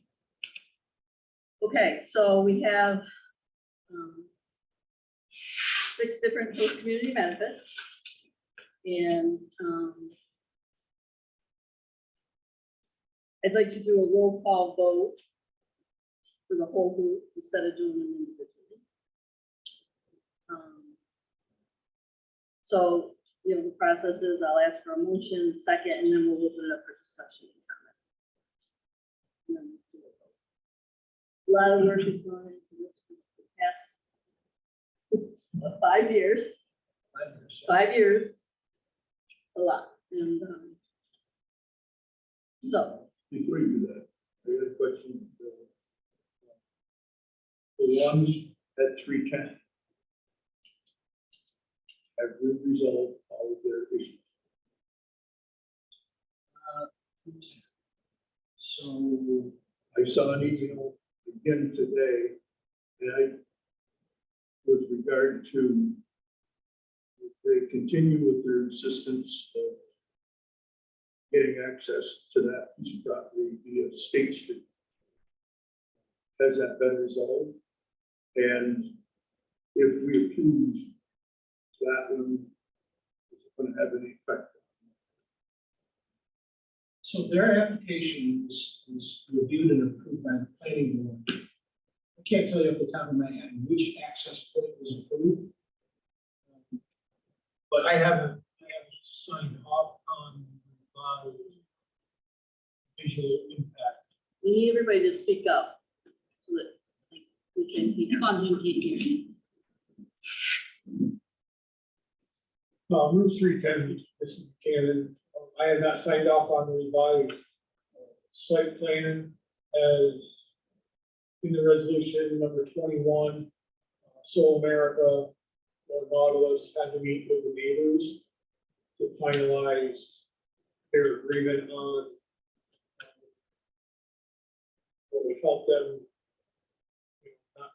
okay, so we have 6 different host community benefits. And I'd like to do a roll call vote for the whole group instead of doing them individually. So, you know, the process is I'll ask for a motion, second, and then we'll open it up for discussion and comment. And then we'll do a vote. A lot of work is going into this for the past 5 years. 5 years. A lot. And so, Before you do that, I got a question. The ones at 310. Have we resolved all of their issues? So I saw an email again today, and I, with regard to, if they continue with their insistence of getting access to that piece of property via State Street. Has that been resolved? And if we approve that one, is it going to have any effect? So their application was reviewed and approved by the planning board. I can't tell you off the top of my head which access point was approved. But I haven't signed off on visual impact. we need everybody to speak up so that like, we can hear. Come on, Jim, can't hear you. Route 310, this is Canton. I have not signed off on the revised site plan as in the resolution number 21. Soul America or Nautilus had to meet with the neighbors to finalize their agreement on what would help them, you know, not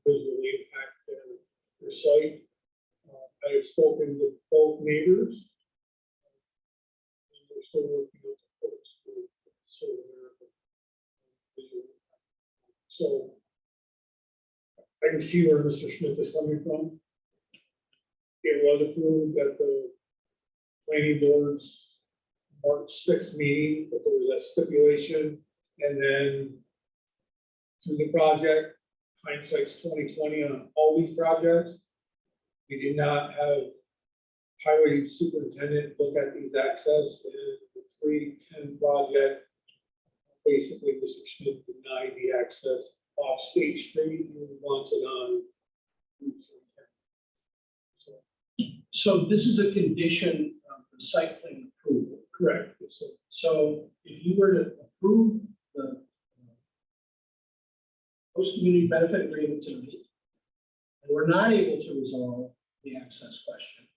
visually impact their site. I have spoken with both neighbors. And we're still working on the quotes for Soul America visual impact. So I can see where Mr. Smith is coming from. It was approved at the planning board's March 6th meeting, but there was a stipulation, and then through the project, hindsight's 20/20 on all these projects. We did not have highway superintendent look at these access, and the 310 project, basically Mr. Smith denied the access off State Street, and wants it on Route 310. So this is a condition of the site plan approval. Correct. So if you were to approve the host community benefit agreement tonight, and we're not able to resolve the access question,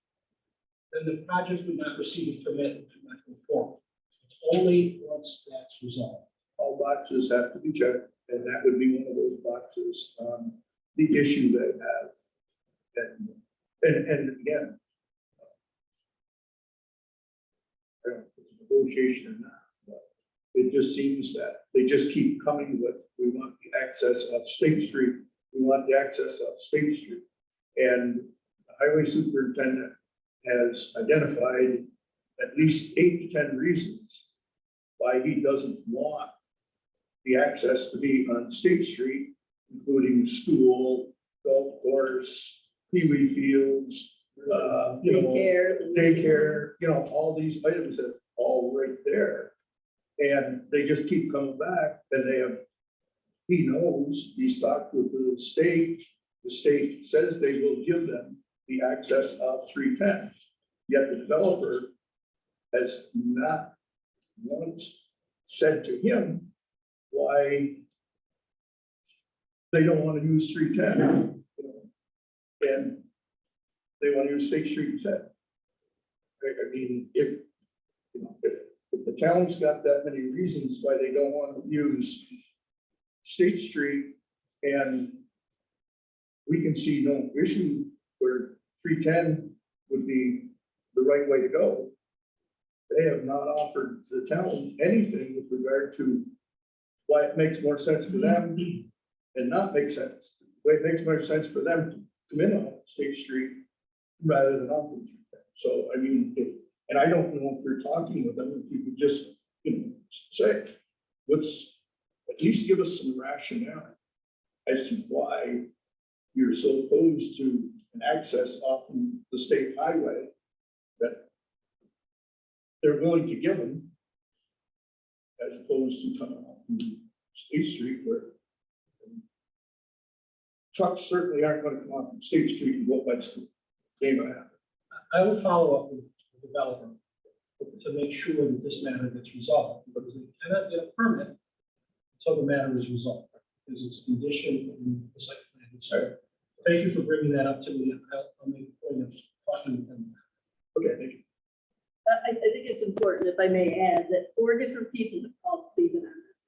then the project would not receive a permit and could not go forward. It's only once that's resolved. All boxes have to be checked, and that would be one of those boxes on the issue they have. And again, I don't know if it's a negotiation or not, but it just seems that they just keep coming with, we want the access of State Street, we want the access of State Street. And the highway superintendent has identified at least 8 to 10 reasons why he doesn't want the access to be on State Street, including school, golf course, peewee fields, daycare, all these items that are all right there. And they just keep coming back, and he knows, he's talked with the state says they will give them the access of 310. Yet the developer has not once said to him why they don't want to use 310. And they want to use State Street instead. I mean, if the town's got that many reasons why they don't want to use State Street, and we can see no issue where 310 would be the right way to go, they have not offered the town anything with regard to why it makes more sense for them and not make sense. Why it makes more sense for them to come in on State Street rather than off of 310. So, I mean, and I don't know if you're talking with them, if you could just, say, let's at least give us some rationale as to why you're so opposed to an access off of the state highway that they're willing to give them, as opposed to coming off from State Street where trucks certainly aren't going to come off from State Street and go by the game of happen. I will follow up with the developer to make sure that this matter gets resolved, because they cannot get a permit until the matter is resolved, because it's a condition in the site plan. So thank you for bringing that up to me. I'll make a point of talking with them. Okay, thank you. I think it's important, if I may add, that 4 different people have called Stephen on this.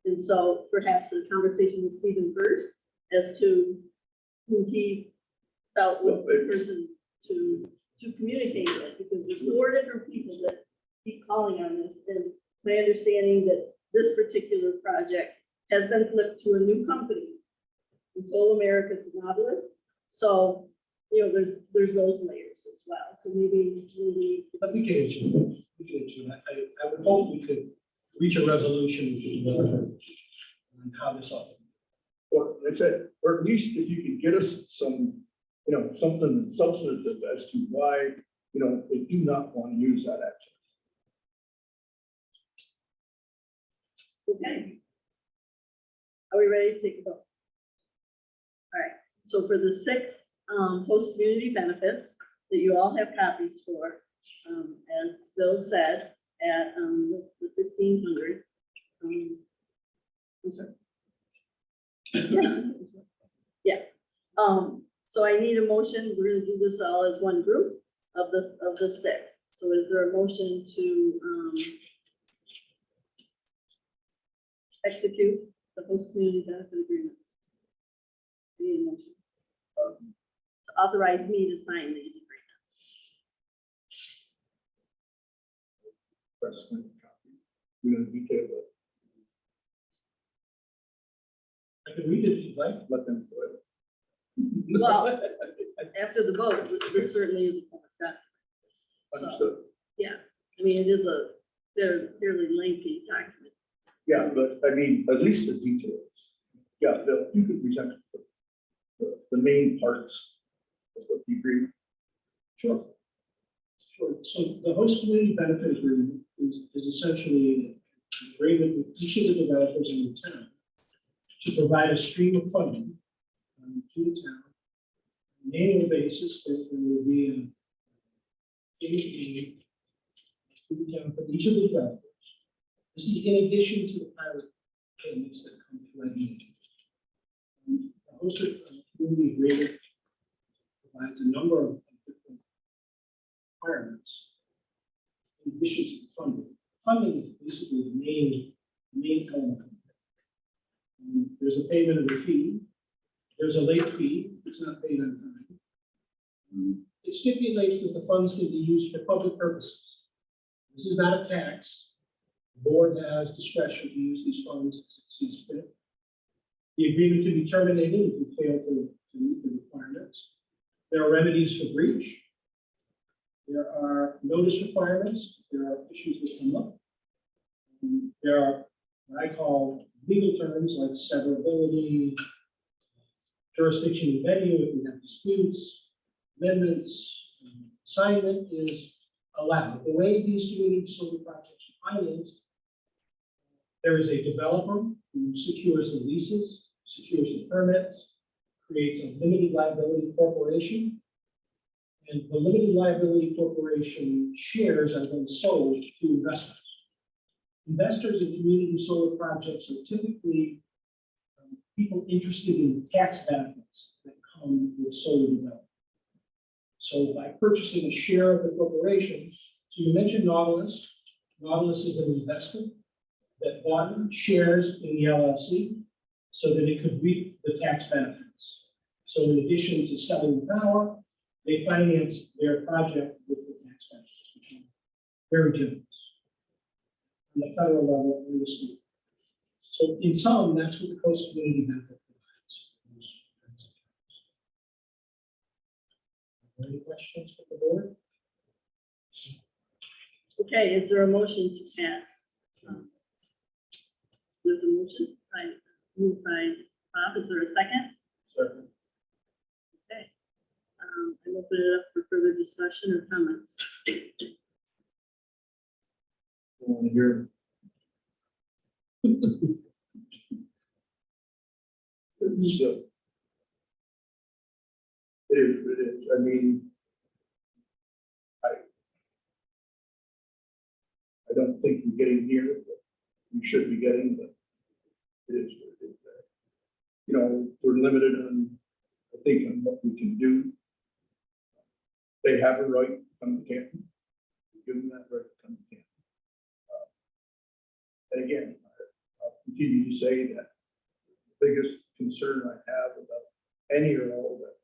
And so perhaps a conversation with Stephen first as to who he felt was the person to communicate with, because there's 4 different people that keep calling on this. And my understanding that this particular project has been flipped to a new company, from Soul America to Nautilus. So, there's those layers as well. So maybe. But we can issue. I would hope we could reach a resolution with the developer on how this all. Or like I said, or at least if you could get us some, something substantive as to why, they do not want to use that access. Okay. Are we ready to take a vote? All right, so for the 6 host community benefits that you all have copies for, as Bill said, at the 1,500. I'm sorry. Yeah. So I need a motion. We're going to do this all as one group of the 6. So is there a motion to execute the host community benefit agreements? I need a motion. To authorize me to sign these agreements. Press my copy. We're going to detail it. I can read it if you'd like. Let them through it. Well, after the vote, this certainly is a public document. So, Understood. yeah, I mean, it is a fairly lengthy document. Yeah, but I mean, at least the details. Yeah, Bill, you could present the main parts of what the agreement. Sure. Sure. So the host community benefit agreement is essentially an agreement with each of the developers in the town to provide a stream of funding to the town. On an annual basis, there will be a payment to the town for each of the developers. This is in addition to the pilot payments that come to IDA. The host community agreement provides a number of different requirements in addition to the funding. Funding is basically the main element. There's a payment of a fee. There's a late fee. It's not paid on time. It stipulates that the funds can be used for public purposes. This is not a tax. The board has discretion to use these funds as it sees fit. The agreement can be terminated if you fail to meet the requirements. There are remedies for breach. There are notice requirements. There are issues that come up. There are what I call legal terms like severability, jurisdiction and venue if we have disputes, amendments, assignment is allowed. The way these community solar projects are financed, there is a developer who secures the leases, secures the permits, creates a limited liability corporation, and the limited liability corporation shares are then sold to investors. Investors in community solar projects are typically people interested in tax benefits that come with solar development. So by purchasing a share of the corporation, so you mentioned Nautilus. Nautilus is an investor that bought shares in the LLC so that it could reap the tax benefits. So in addition to selling power, they finance their project with the tax benefits, which are very generous on the federal level and the state. So in sum, that's what the coast community benefit provides. Any questions from the board? Okay, is there a motion to pass? There's a motion moved by Bob. Is there a second? Second. Okay. I open it up for further discussion or comments. Want to hear? It's, it is, I mean, I don't think we're getting here, but we should be getting, but it is what it is. You know, we're limited on, I think, on what we can do. They have a right to come to Canton. Give them that right to come to Canton. And again, I'll continue to say that the biggest concern I have about any or all of that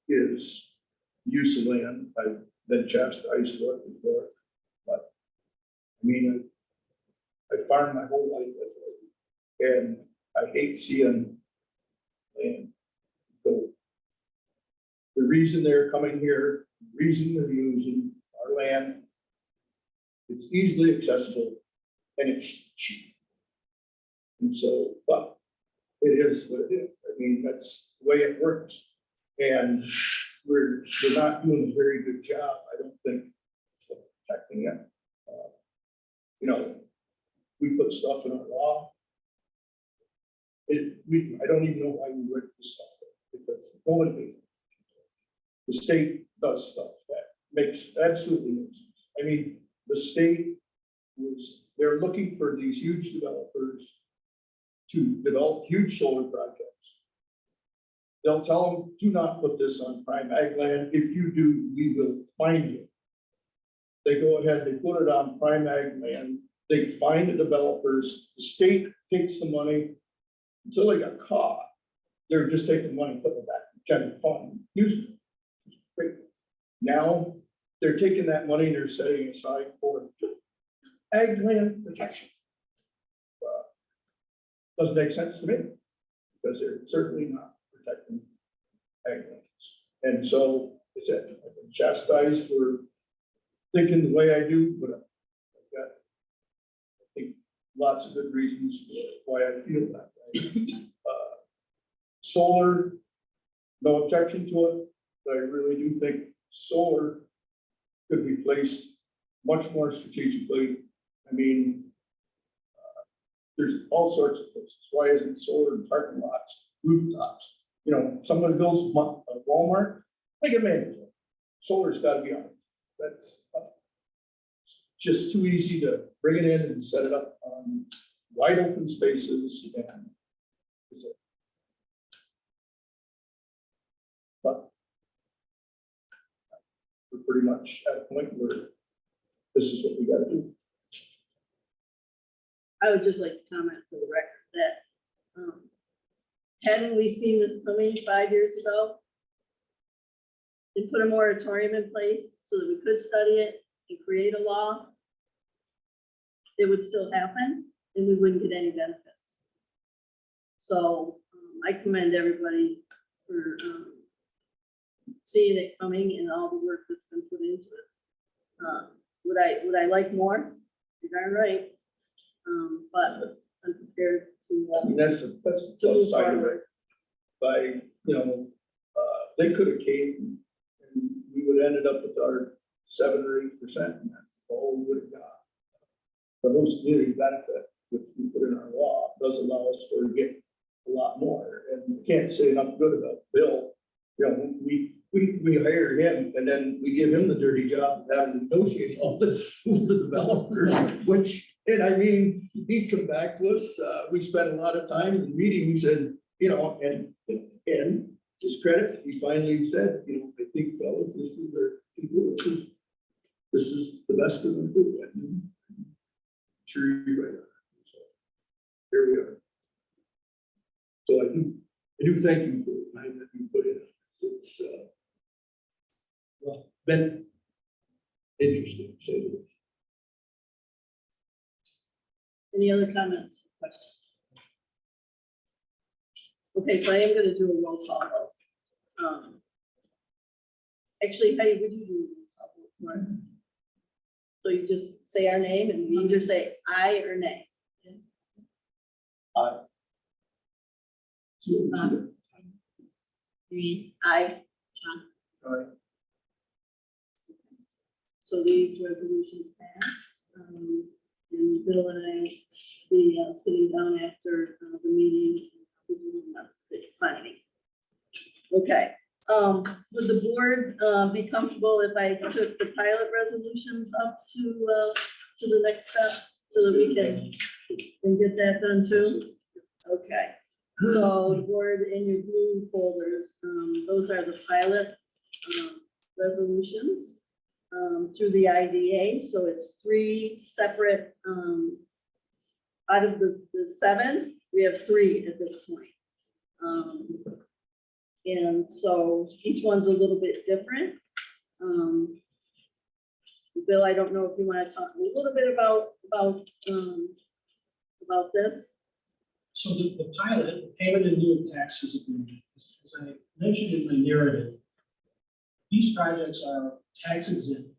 is use of land. I've been chastised for it before, but I mean, I farmed my whole life this way, and I hate seeing land go. The reason they're coming here, the reason they're using our land, it's easily accessible and it's cheap. And so, but it is what it is. I mean, that's the way it works. And we're not doing a very good job, I don't think, of protecting it. You know, we put stuff in our law. I don't even know why we write this stuff, because nobody, the state does stuff that makes absolutely no sense. I mean, the state they're looking for these huge developers to develop huge solar projects. They'll tell them, do not put this on prime ag land. If you do, we will fine you. They go ahead, they put it on prime ag land. They find the developers. The state takes the money until they got caught. They're just taking money, putting it back in the general fund, using it. Great. Now they're taking that money and they're setting aside for ag land protection. Doesn't make sense to me, because they're certainly not protecting ag lands. And so I said, I've been chastised for thinking the way I do, but I've got, I think, lots of good reasons for why I feel that way. Solar, no objection to it, but I really do think solar could be placed much more strategically. I mean, there's all sorts of places. Why isn't solar in parking lots, rooftops? You know, someone builds a Walmart, make it mandatory. Solar's gotta be on it. That's just too easy to bring it in and set it up on wide open spaces and. But we're pretty much at a point where this is what we gotta do. I would just like to comment for the record that, hadn't we seen this coming 5 years ago? And put a moratorium in place so that we could study it and create a law, it would still happen and we wouldn't get any benefits. So I commend everybody for seeing it coming and all the work that's been put into it. Would I like more? You're darn right. But I'm prepared to, I mean, that's the to plus move side of it. forward. By, you know, they could have came and we would have ended up with our 7 or 8%, and that's all we would have got. The host community benefit, which we put in our law, does allow us to get a lot more, and we can't say enough good about Bill. You know, we hire him, and then we give him the dirty job of having to negotiate all this with the developers, which, and I mean, he'd come back to us, we spent a lot of time in meetings and, you know, and his credit, he finally said, you know, I think fellas, this is our people, this is the best we're gonna do. And sure, you're right. So here we are. So I do thank you for the time that you put in. It's well, been interesting, to say the least. Any other comments, questions? Okay, so I am gonna do a roll call vote. Actually, Heidi, would you do a roll call vote for us? So you just say our name and we either say aye or nay. Green, Aye. John, All right. So these resolutions pass. And Bill and I, be sitting down after the meeting, signing. Okay, would the board be comfortable if I took the pilot resolutions up to the next step so that we can get that done too? Okay, so the board in your blue folders, those are the pilot resolutions through the IDA. So it's 3 separate, out of the 7, we have 3 at this point. And so each one's a little bit different. Bill, I don't know if you want to talk a little bit about this. So the pilot, the payment in lieu of taxes agreement, as I mentioned in my narrative, these projects are tax exempt.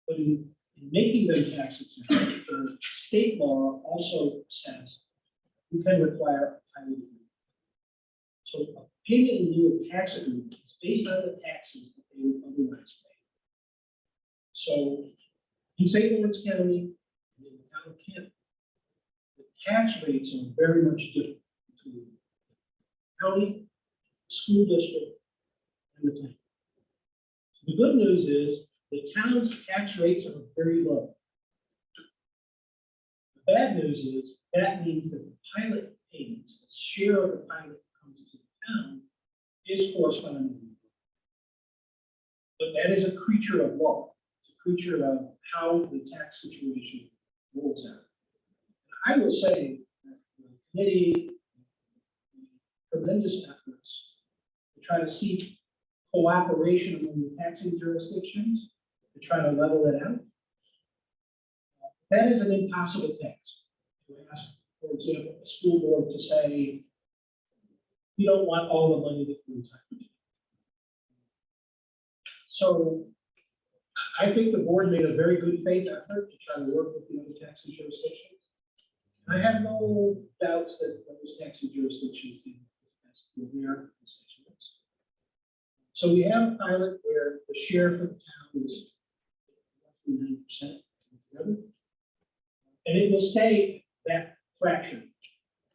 But in making them tax exempt, the state law also says you can require a pilot agreement. So a payment in lieu of tax agreement is based on the taxes that they would otherwise pay. So in St. Lawrence County, and in the town of Canton, the tax rates are very much different between the county, the school district, and the town. So the good news is the town's tax rates are very low. The bad news is that means that the pilot payments, the share of the pilot that comes to the town, is correspondingly low. But that is a creature of law. It's a creature of how the tax situation rolls out. I will say that the committee, tremendous efforts to try to seek cooperation among the taxing jurisdictions to try to level it out. That is an impossible task. To ask, for example, a school board to say, we don't want all the money that we're entitled to. So I think the board made a very good faith effort to try to work with the other taxing jurisdictions. I have no doubts that those taxing jurisdictions did the best for their constituents. So we have a pilot where the share for the town is 9%. And it will stay that fraction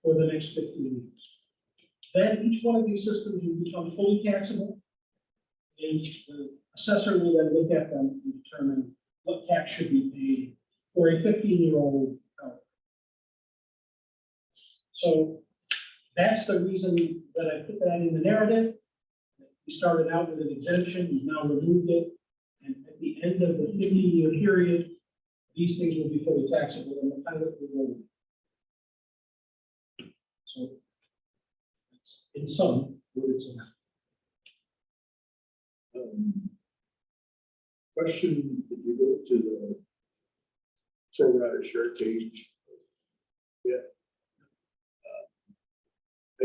for the next 15 years. Then each one of these systems will become fully taxable. And the assessor will then look at them and determine what tax should be paid for a 15-year-old. So that's the reason that I put that in the narrative. We started out with an exemption, we've now removed it. And at the end of the 15-year period, these things will be fully taxable and the pilot will roll. So it's in sum, what it's about. Question, if you go to the pro rata share page. Yeah.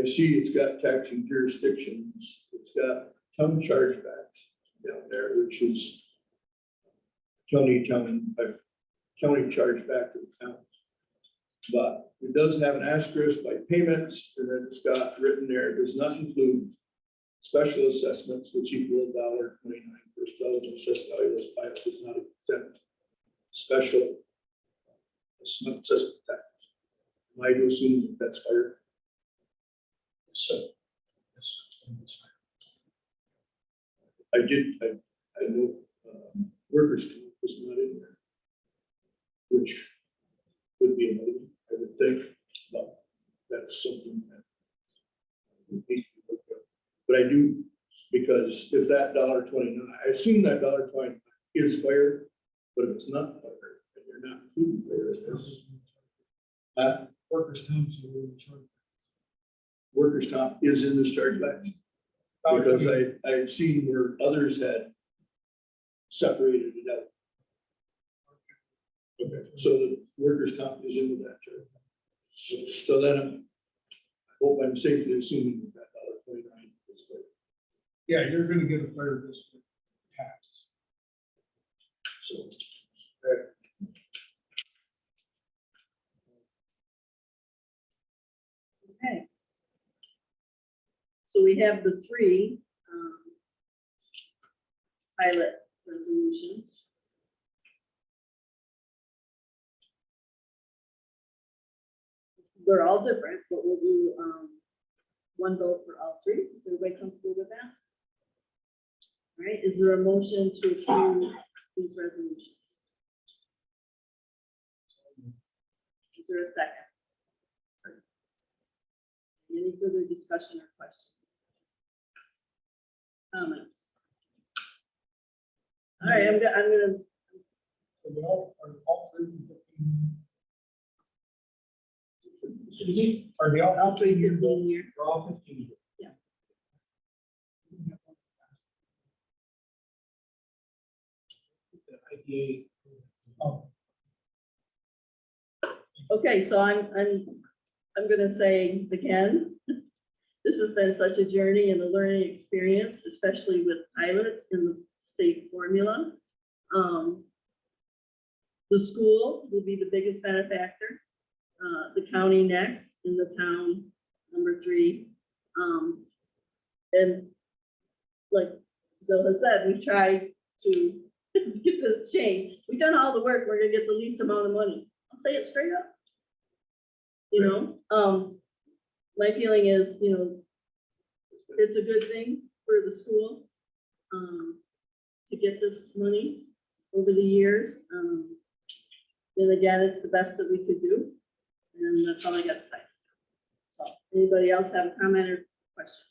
I see it's got taxing jurisdictions, it's got ton chargebacks down there, which is county charge back to the towns. But it does have an asterisk by payments, and then it's got written there, it does not include special assessments, which equal $1.29 per thousand assessed value. This pilot does not exempt special assessment tax. Am I to assume that that's fair? So, yes. I know, workers' comp was not in there, which would be amazing, I would think, but that's something that we need to look at. But I do, because if that $1.29, I assume that $1.29 is fair, but if it's not fair, and you're not including fair, it's Workers' comp, so we're in charge. workers' comp is in this chargeback. Because I've seen where others had separated it out. Okay, so the workers' comp is into that chart. Okay, so then I hope I'm safely assuming that $1.29 is fair. Yeah, you're gonna get a fair district tax. So, Okay. So we have the three pilot resolutions. They're all different, but we'll do one vote for all three. Is everybody comfortable with that? All right, is there a motion to approve these resolutions? Is there a second? Any further discussion or questions? Comments? All right, I'm gonna, So they all, are all three 15? Excuse me? Are they all? all three 15 years 15 old? year. They're all 15 years. Yeah. The IDA. Oh, Okay, so I'm gonna say again, this has been such a journey and a learning experience, especially with pilots in the state formula. The school will be the biggest benefactor, the county next, and the town number 3. And like Bill has said, we've tried to get this changed. We've done all the work, we're gonna get the least amount of money. I'll say it straight up. You know, my feeling is, you know, it's a good thing for the school to get this money over the years. And again, it's the best that we could do. And that's all I got to say. So anybody else have a comment or question?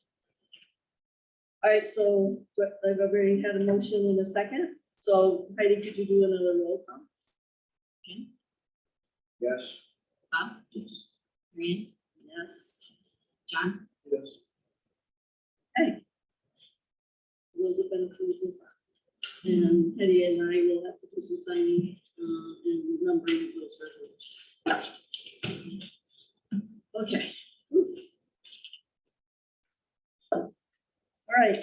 All right, so I've already had a motion in a second. So Heidi, could you do another roll call? Jim, yes. Bob, Yes. Marion, Yes. John, Yes. Those have been approved as well. And Hetty and I will have to do some signing and numbering of those resolutions. Okay. Oof. All right,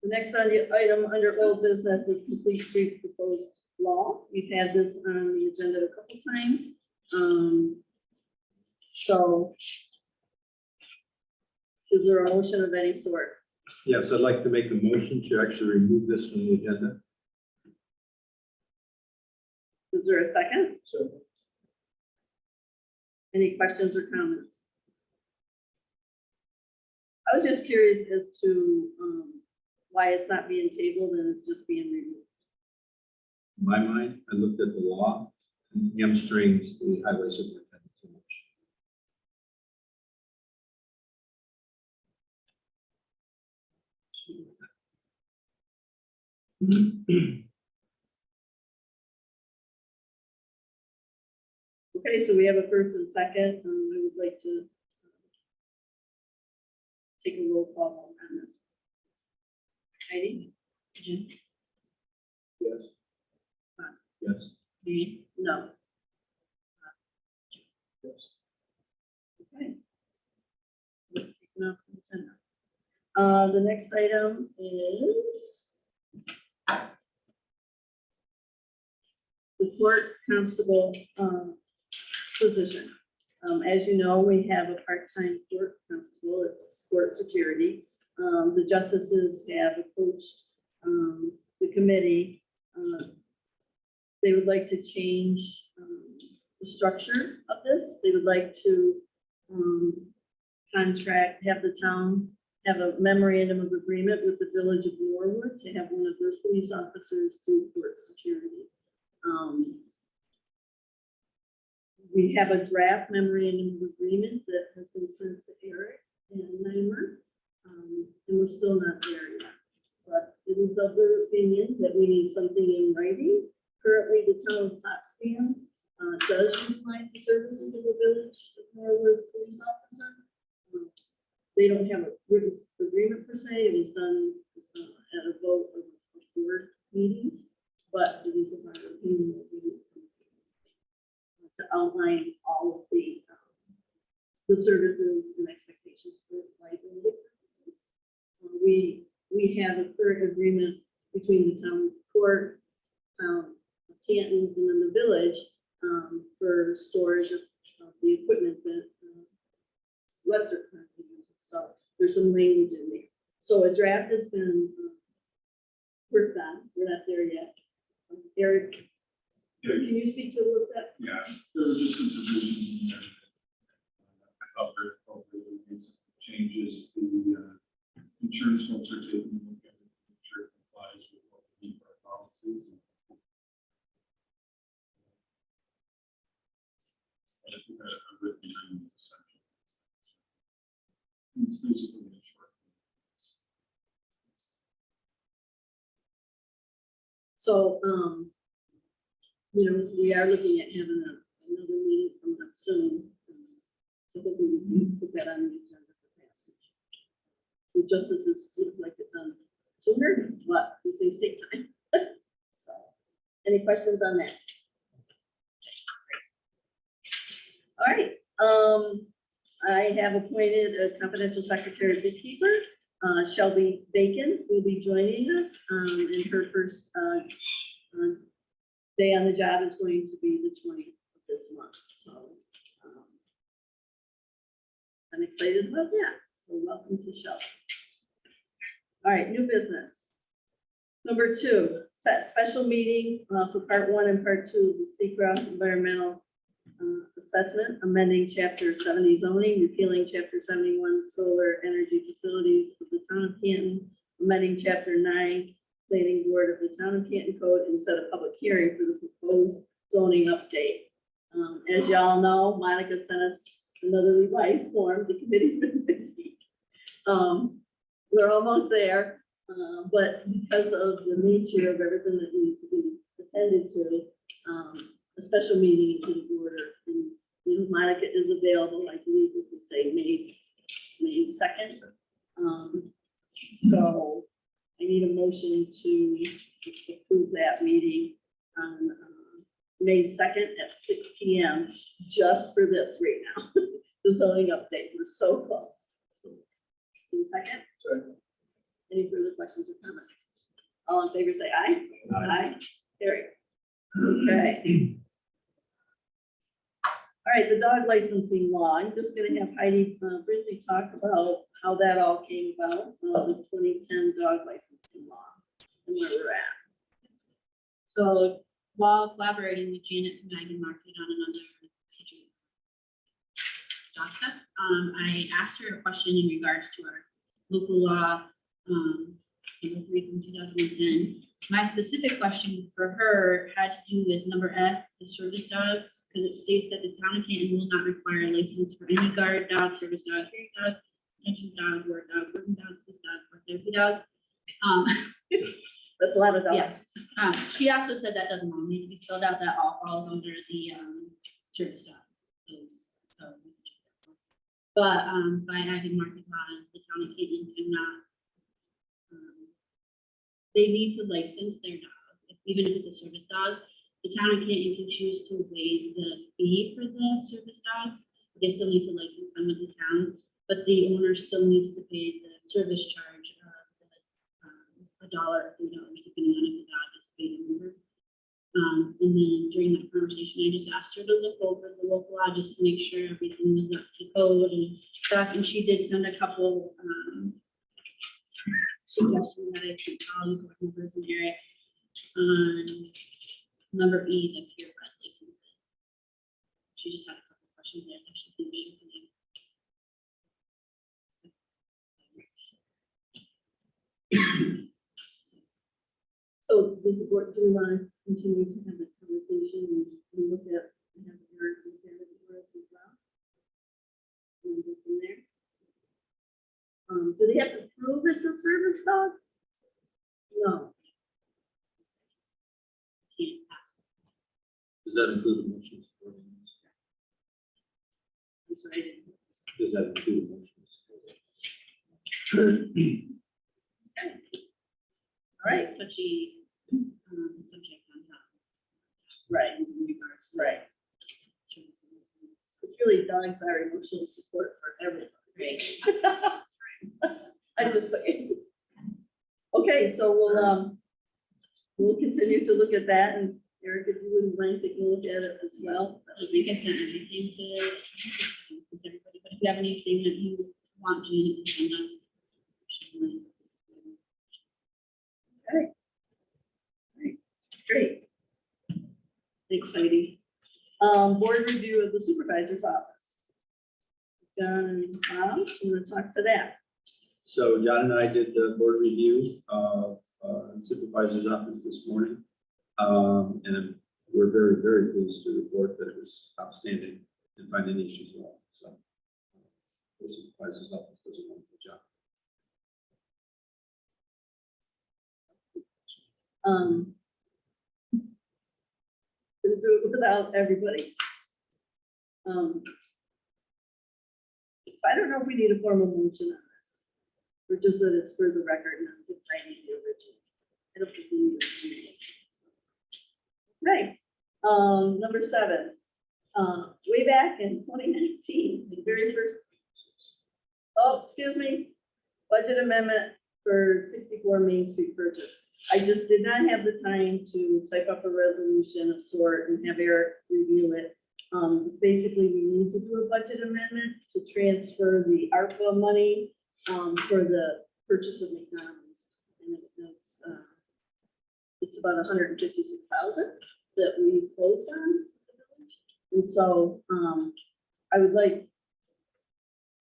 the next item under old business is complete streets proposed law. We've had this on the agenda a couple times. So is there a motion of any sort? Yes, I'd like to make a motion to actually remove this from the agenda. Is there a second? So Any questions or comments? I was just curious as to, why it's not being tabled and it's just being removed. In my mind, I looked at the law and hamstrings the highway superintendent too much. Okay, so we have a first and second, I would like to take a roll call on this. Heidi? Jim? Yes. Yes. Me? No. Yes. Okay. Let's take it off the agenda. The next item is the court constable, position. As you know, we have a part-time court constable, it's court security. The justices have approached, the committee. They would like to change, the structure of this. They would like to, have the town have a memorandum of agreement with the village of Norwood to have one of their police officers do court security. We have a draft memorandum of agreement that has been sent to Eric and Neimer, and we're still not there yet. But it is of their opinion that we need something in writing. Currently, the town of Potsdam does utilize the services of the village of Norwood police officer. They don't have a written agreement per se. It was done at a vote of a board meeting, but it is of our opinion that we need something to outline all of the services and expectations for liability purposes. We have a current agreement between the town court, Canton, and then the village for storage of the equipment that Western currently uses. So there's some language in there. So a draft has been worked on. We're not there yet. Eric, can you speak to a little bit? Yeah, there was just some provisions in there. I thought very appropriate, we made some changes, the insurance folks are taking a look at it, make sure it complies with what we need for our policies. And I think a written agreement is essential. It's basically a short. So, we are looking at having another meeting coming up soon. So hopefully we can put that on the agenda for passage. The justices would like it done sooner, but these things take time. So, any questions on that? All right, I have appointed a confidential secretary bookkeeper. Shelby Bacon will be joining us, and her first day on the job is going to be the 20th of this month. So I'm excited about that. So welcome to Shelby. All right, new business. Number 2, set special meeting for part 1 and part 2 of the SECRA environmental assessment, amending chapter 70 zoning, repealing chapter 71 solar energy facilities of the town of Canton, amending chapter 9 planning board of the town of Canton code, and set a public hearing for the proposed zoning update. As y'all know, Monica sent us another revised form. The committee's been busy. We're almost there, but because of the nature of everything that needs to be attended to, a special meeting to the board, and Monica is available, I believe we can say May 2nd. So I need a motion to approve that meeting on May 2nd at 6 p.m. just for this right now. The zoning update, we're so close. In a second? Second. Any further questions or comments? All in favor, say aye. Aye. Carry. Okay. All right, the dog licensing law. I'm just gonna have Heidi briefly talk about how that all came about, the 2010 dog licensing law and where we're at. So while collaborating with Janet and Megan Market on another situation, Doxa. I asked her a question in regards to our local law, number 3 from 2010. My specific question for her had to do with number F, the service dogs, because it states that the town of Canton will not require a license for any guard dog, service dog, carry dog, attention dog, working dog, police dog, or therapy dog. That's a lot of dogs. Yes. She also said that doesn't all need to be spelled out, that all falls under the service dog. So, but by adding market laws, the town of Canton cannot, they need to license their dog, even if it's a service dog. The town of Canton can choose to waive the fee for the service dogs. They still need to license them with the town, but the owner still needs to pay the service charge of $1 or $3, depending on if the dog is spayed or neutered. And then during that conversation, I just asked her to look over the local law just to make sure everything was up to code and stuff. And she did send a couple suggestions that I sent all the board members in Eric on number E, the purebred licenses. She just had a couple questions there that she thinks she can. So does the board, do we want to continue to have that conversation and look at, and have Eric look at it for us as well? And go from there. Do they have to prove it's a service dog? No. Can't pass. Does that include emotions? I'm sorry. Does that include emotions? All right, Touchy subject on top. right, In regards to right. services. It's really dogs are emotional support for everybody. Right. I just say. Okay, so we'll continue to look at that, and Eric, if you wouldn't mind taking a look at it as well. I think I sent everything to everybody, but if you have anything that you want Janet to send us. she will. Great. Thanks, Heidi. Board review of the supervisor's office. John and Bob, I'm gonna talk to that. So John and I did the board review of supervisor's office this morning. And we're very, very pleased to report that it was outstanding and find any issues at all. So the supervisor's office does a wonderful job. Gonna do it without everybody. I don't know if we need a formal motion on this, or just that it's for the record, not just writing the original. I don't think we need a. Okay, number 7, way back in 2019, the very first, oh, excuse me, budget amendment for 64 Main Street purchase. I just did not have the time to type up a resolution of sort and have Eric review it. Basically, we need to do a budget amendment to transfer the ARPA money for the purchase of McDonald's. And it's about 156,000 that we closed on. And so I would like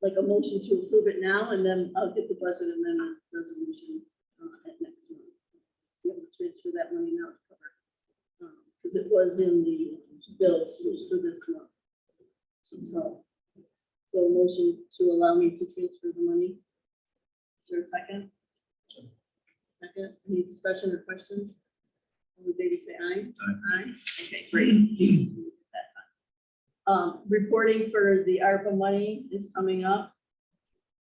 a motion to approve it now, and then I'll get the budget amendment resolution at next month. Be able to transfer that money now to cover, because it was in the bills for this month. So a motion to allow me to transfer the money. Is there a second? Second, any discussion or questions? All in favor, say aye. Aye. Okay, great. Reporting for the ARPA money is coming up.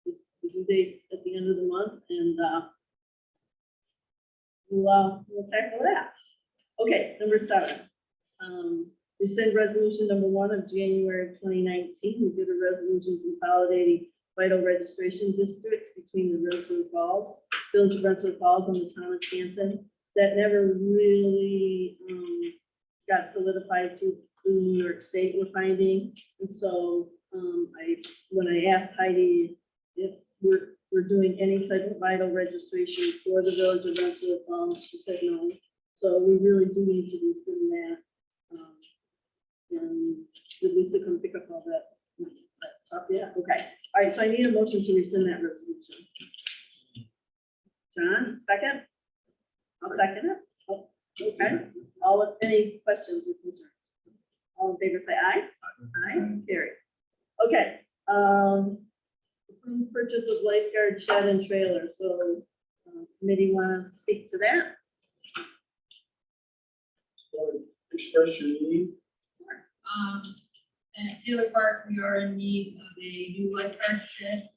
The due date's at the end of the month, and we'll tackle that. Okay, number 7. Rescind resolution number 1 of January of 2019. We did a resolution consolidating vital registration districts between the Rensselaer Falls, Village of Rensselaer Falls, and the town of Canton. That never really got solidified through New York State, we're finding. And so when I asked Heidi if we're doing any type of vital registration for the Village of Rensselaer Falls, she said no. So we really do need to rescind that. And did Lisa come pick up all that stuff yet? Okay, all right, so I need a motion to rescind that resolution. John, second? I'll second it. Oh, okay, any questions or concerns? All in favor, say aye. Aye, carry. Okay, approved purchase of lifeguard shed and trailer, so committee want to speak to that? So express your need. And at Taylor Park, we are in need of a new lifeguard shed.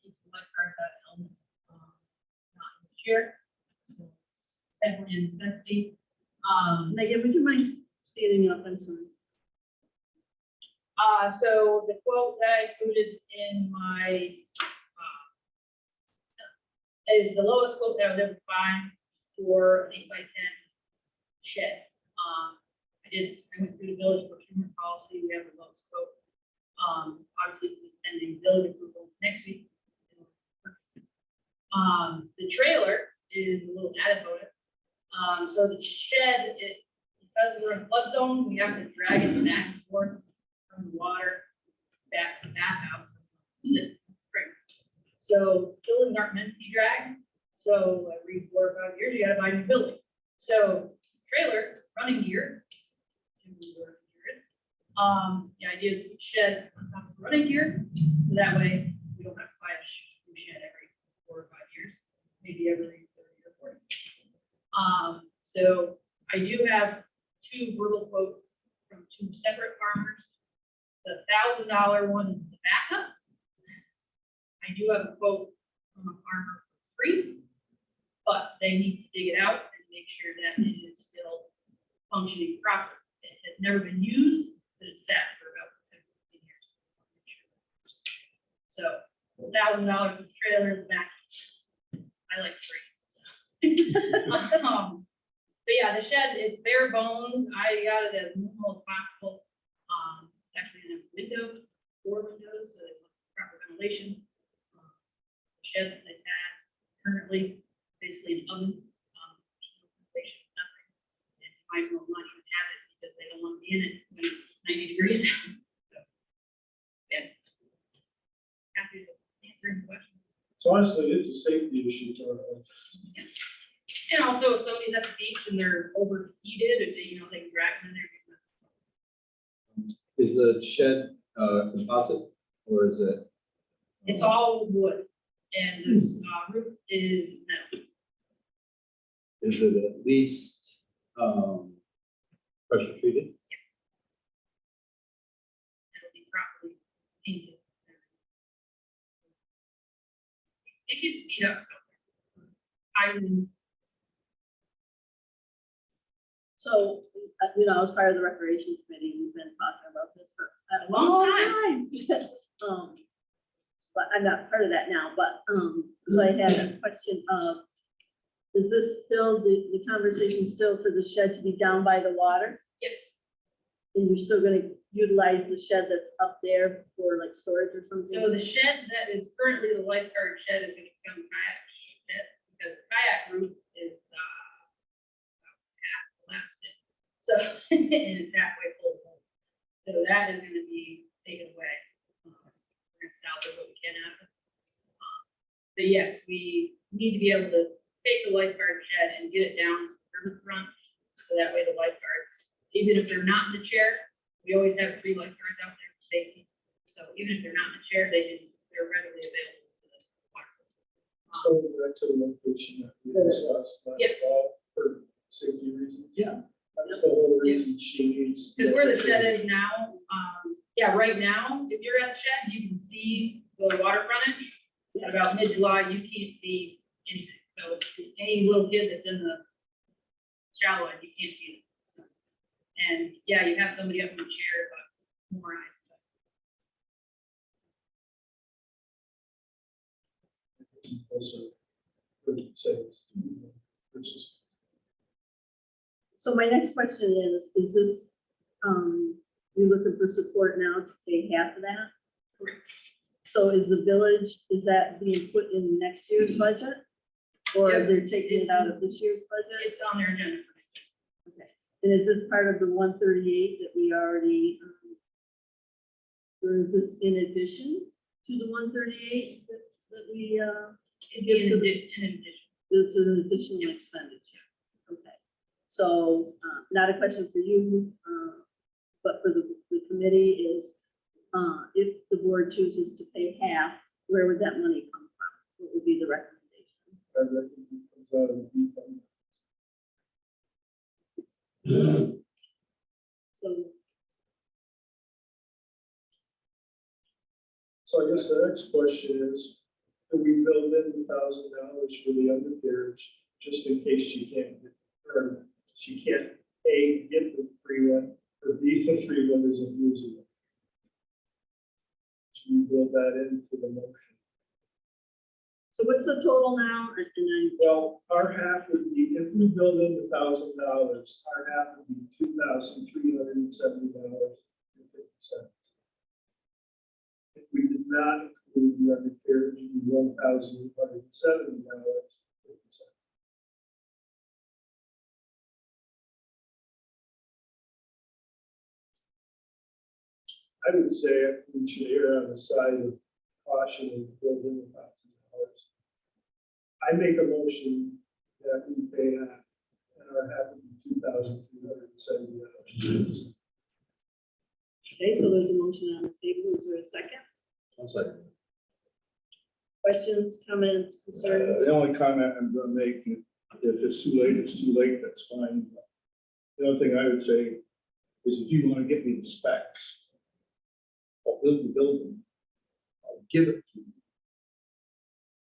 Keeps the lifeguards out of helmets, not in the chair. So it's definitely a necessity. Megan, would you mind standing up? I'm sorry. So the quote that I included in my, is the lowest quote that I was able to find for an 8x10 shed. I went through the village procurement policy, we have the lowest quote. Obviously, this is pending village approval next week. The trailer is a little added bonus. So the shed, because we're in flood zone, we have to drag it back and forth from the water back to the bathhouse. So buildings aren't meant to be dragged. So every 4 or 5 years, you gotta buy a new building. So trailer, running gear. The idea is to shed on top of the running gear, so that way we don't have to buy a new shed every 4 or 5 years, maybe every 30 or 40. So I do have 2 verbal quotes from 2 separate farmers. The $1,000 one is the backup. I do have a quote from a farmer for free, but they need to dig it out and make sure that it is still functioning properly. It has never been used, but it's sat for about 10, 15 years. So $1,000 for the trailer is back. I like free. But yeah, the shed, it's bare bones. I got it as minimal as possible. It's actually in a window, 4 windows, so it's proper ventilation. The sheds that they have currently, basically an oven. Ventilation, nothing. And you might as well not even have it because they don't want to be in it when it's 90 degrees. So, yeah. Happy to answer any questions. So honestly, it's a safety issue for us. And also, if somebody's at the beach and they're overheated, if they, they can drag them in there. Is the shed composite or is it? It's all wood, and this roof is metal. Is it at least pressure treated? It'll be properly painted. It gets beat up. So, I was part of the recreation committee, we've been talking about this for a Long long time. But I'm not part of that now, but, so I had a question of, is this still, the conversation still for the shed to be down by the water? Yes. And you're still gonna utilize the shed that's up there for like storage or something? So the shed that is currently the lifeguard shed is going to become kayak shed because the kayak roof is half collapsed. So and it's halfway full. So that is going to be taken away. We're going to salvage what we can out of it. But yes, we need to be able to take the lifeguard shed and get it down to the front. So that way the lifeguards, even if they're not in the chair, we always have 3 lifeguards out there for safety. So even if they're not in the chair, they're readily available to the water. So back to the location that we discussed last Yep. fall for safety reasons. Yeah. That's the whole reason she needs. Because where the shed is now, right now, if you're at the shed, you can see the water frontage. At about mid-July, you can't see anything. So any little kid that's in the shallow end, you can't see them. And yeah, you have somebody up in the chair, but more eyes. Also, for the safety. Versus So my next question is this, you're looking for support now to pay half of that? Correct. So is the village, is that being put in next year's budget? Or Yep. they're taking it out of this year's budget? It's on their agenda for next year. Okay, and is this part of the 138 that we already Or is this in addition to the 138 that we, It'd be an addition. this is an additional expenditure? Okay, so, not a question for you, but for the committee is, if the board chooses to pay half, where would that money come from? What would be the recommendation? I reckon it comes out of the deep fund. So I guess the next question is, do we build in $1,000 for the undercarriage, just in case she can't get, or she can't, A, get the free one, or B, the free one isn't using it? Should we build that into the motion? So what's the total now? And then, Well, our half would be, if we build in $1,000, our half would be $2,370.50. If we did not include the undercarriage, it would be $1,170.50. I would say we should err on the side of caution and build in $1,000. I make a motion that we pay half, and our half would be $2,370. okay, so there's a motion on the table. Is there a second? I'll say. Questions, comments, concerns? The only comment I'm gonna make, if it's too late, it's too late, that's fine. The other thing I would say is if you wanna get me the specs, I'll build the building, I'll give it to you.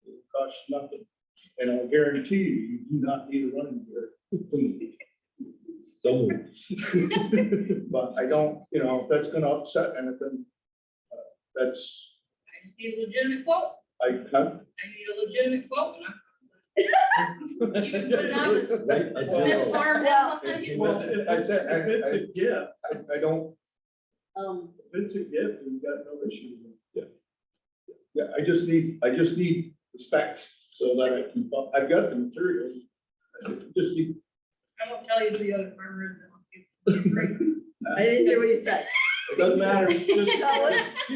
It'll cost nothing, and I'll guarantee you do not need a running gear. So. But I don't, if that's gonna upset anything, that's, I just need a legitimate quote. I can't. I need a legitimate quote. And you can put it on the Right, Smith Farm or something. Well, I said, If it's a gift, I don't, if it's a gift, we've got no issue with it. yeah, I just need the specs so that I can, I've got the materials. I just need, I won't tell you who the other farmer is. I'll give you free. I didn't hear what you said. it doesn't matter, just. Tell it. I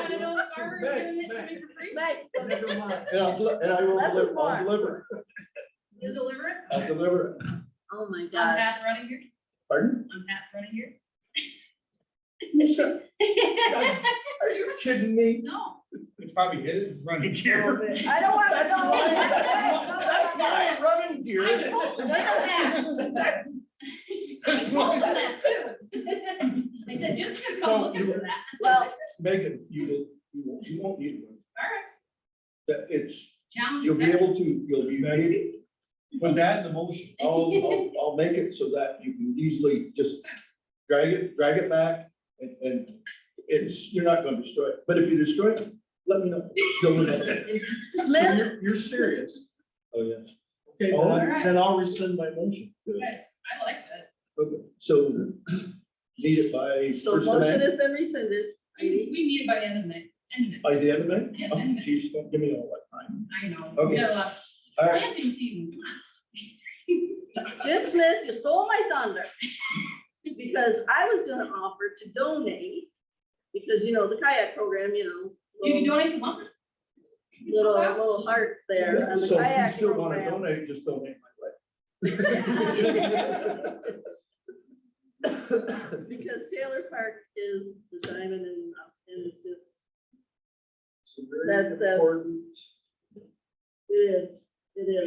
wanna know what farmer is doing this to me for free. Meg, Never mind. And I will Less is deliver, more. I'll deliver it, You deliver it? I'll deliver it. oh my On gosh. Pat running here? Pardon? On Pat running here? Are you kidding me? No. It's probably his running gear. I don't want to That's know. that's my running I gear. told you that. I told you that too. I said, Jim's gonna come looking for that. Well, Megan, you won't need one. All right. That it's, Challenge you'll be accepted. able to, you'll be able, Put that in the motion. I'll make it so that you can easily just drag it back and it's, you're not gonna destroy it. But if you destroy it, let me know. Go ahead. Smith, You're serious? Oh, yeah. Okay, All right. then I'll rescind my motion. Okay, I like that. Okay, so need it by so first of motion May, has been rescinded. We need it by the end of May. End of May. by the end of May? Yeah, Oh, end of May. geez, don't give me all that time. I know. Okay. We got a lot. All right, Planting season. Come on. Jim Smith, you stole my thunder. Because I was gonna offer to donate, because the kayak program, You can donate the money. little heart there on the so if you kayak still wanna program. donate, just donate my way. Because Taylor Park is the diamond in the rough, and it's just, It's a very That's- important it is.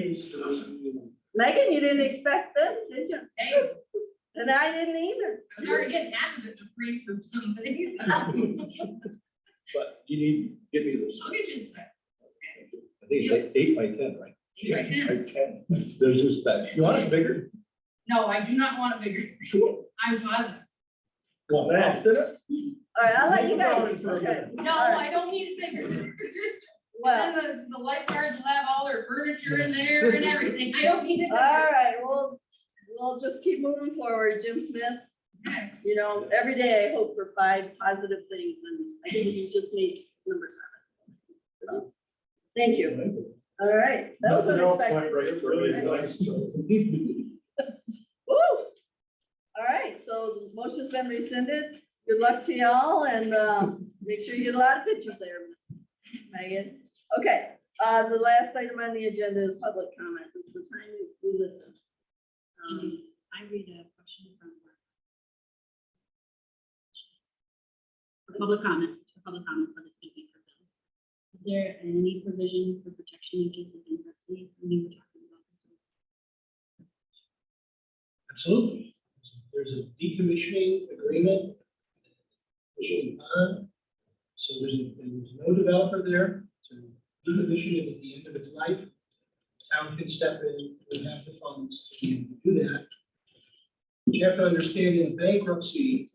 piece to this, Megan, you didn't expect this, did you? Hey, And I didn't either. I was already getting half of it for free from somebody. But you need, give me this. I'll get you this back. I think it's like 8 by 10, right? Right there. Like 10. There's just that. You want it bigger? No, I do not want it bigger. Sure. I'm positive. Well, after that. All right, I'll let you Think about guys. it for a Okay. minute. No, All right. I don't need it bigger. Well, Then the lifeguards will have all their furniture in there and everything. I don't need it all bigger. right, we'll just keep moving forward, Jim Smith. Okay. Every day I hope for 5 positive things, and I think you just made number 7. So, thank you. All right. That was Nothing else went unexpected. right for me tonight, so. Woo! All right, so the motion's been rescinded. Good luck to y'all and make sure you get a lot of pictures there, Miss Megan. Okay, the last item on the agenda is public comment. This is the time we listen. I read a question from. Public comment, but it's gonna be for Bill. Is there any provision for protection in case of bankruptcy? We were talking about this. Absolutely. There's a decommissioning agreement. Issuing bond. So there's no developer there to decommission it at the end of its life. Town can step in, we have the funds to be able to do that. But you have to understand in bankruptcy,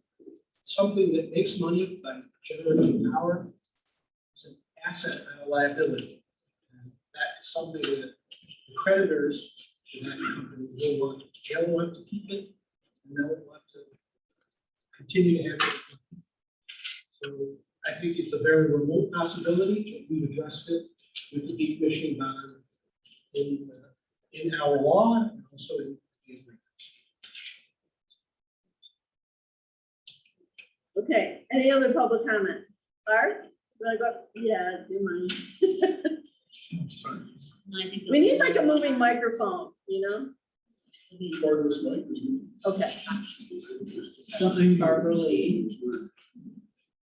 something that makes money by generating power is an asset and a liability. And that is something that the creditors to that company will want to keep it, and they'll want to continue to have it. So I think it's a very remote possibility, but we've addressed it with the decommissioning bond in our law and also in the agreement. Okay, any other public comment? Art? You wanna go? Yeah, do mine. And I think We need like a moving microphone, you know? Part of this mic is. Okay. So I'm Barbara Lee.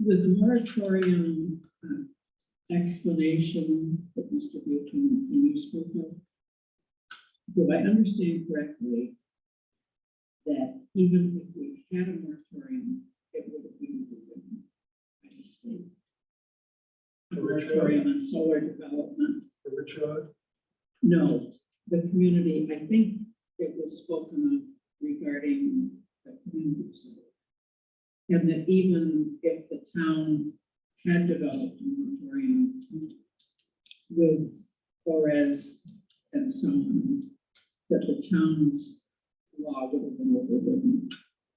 With the moratorium explanation that Mr. Buchanan and you spoke of, do I understand correctly that even if we had a moratorium, it would have been within by the state? A moratorium on solar development? For Rich Road, No, the community, I think it was spoken of regarding the community solar. And that even if the town had developed a moratorium with ORES and so on, that the town's law would have been overridden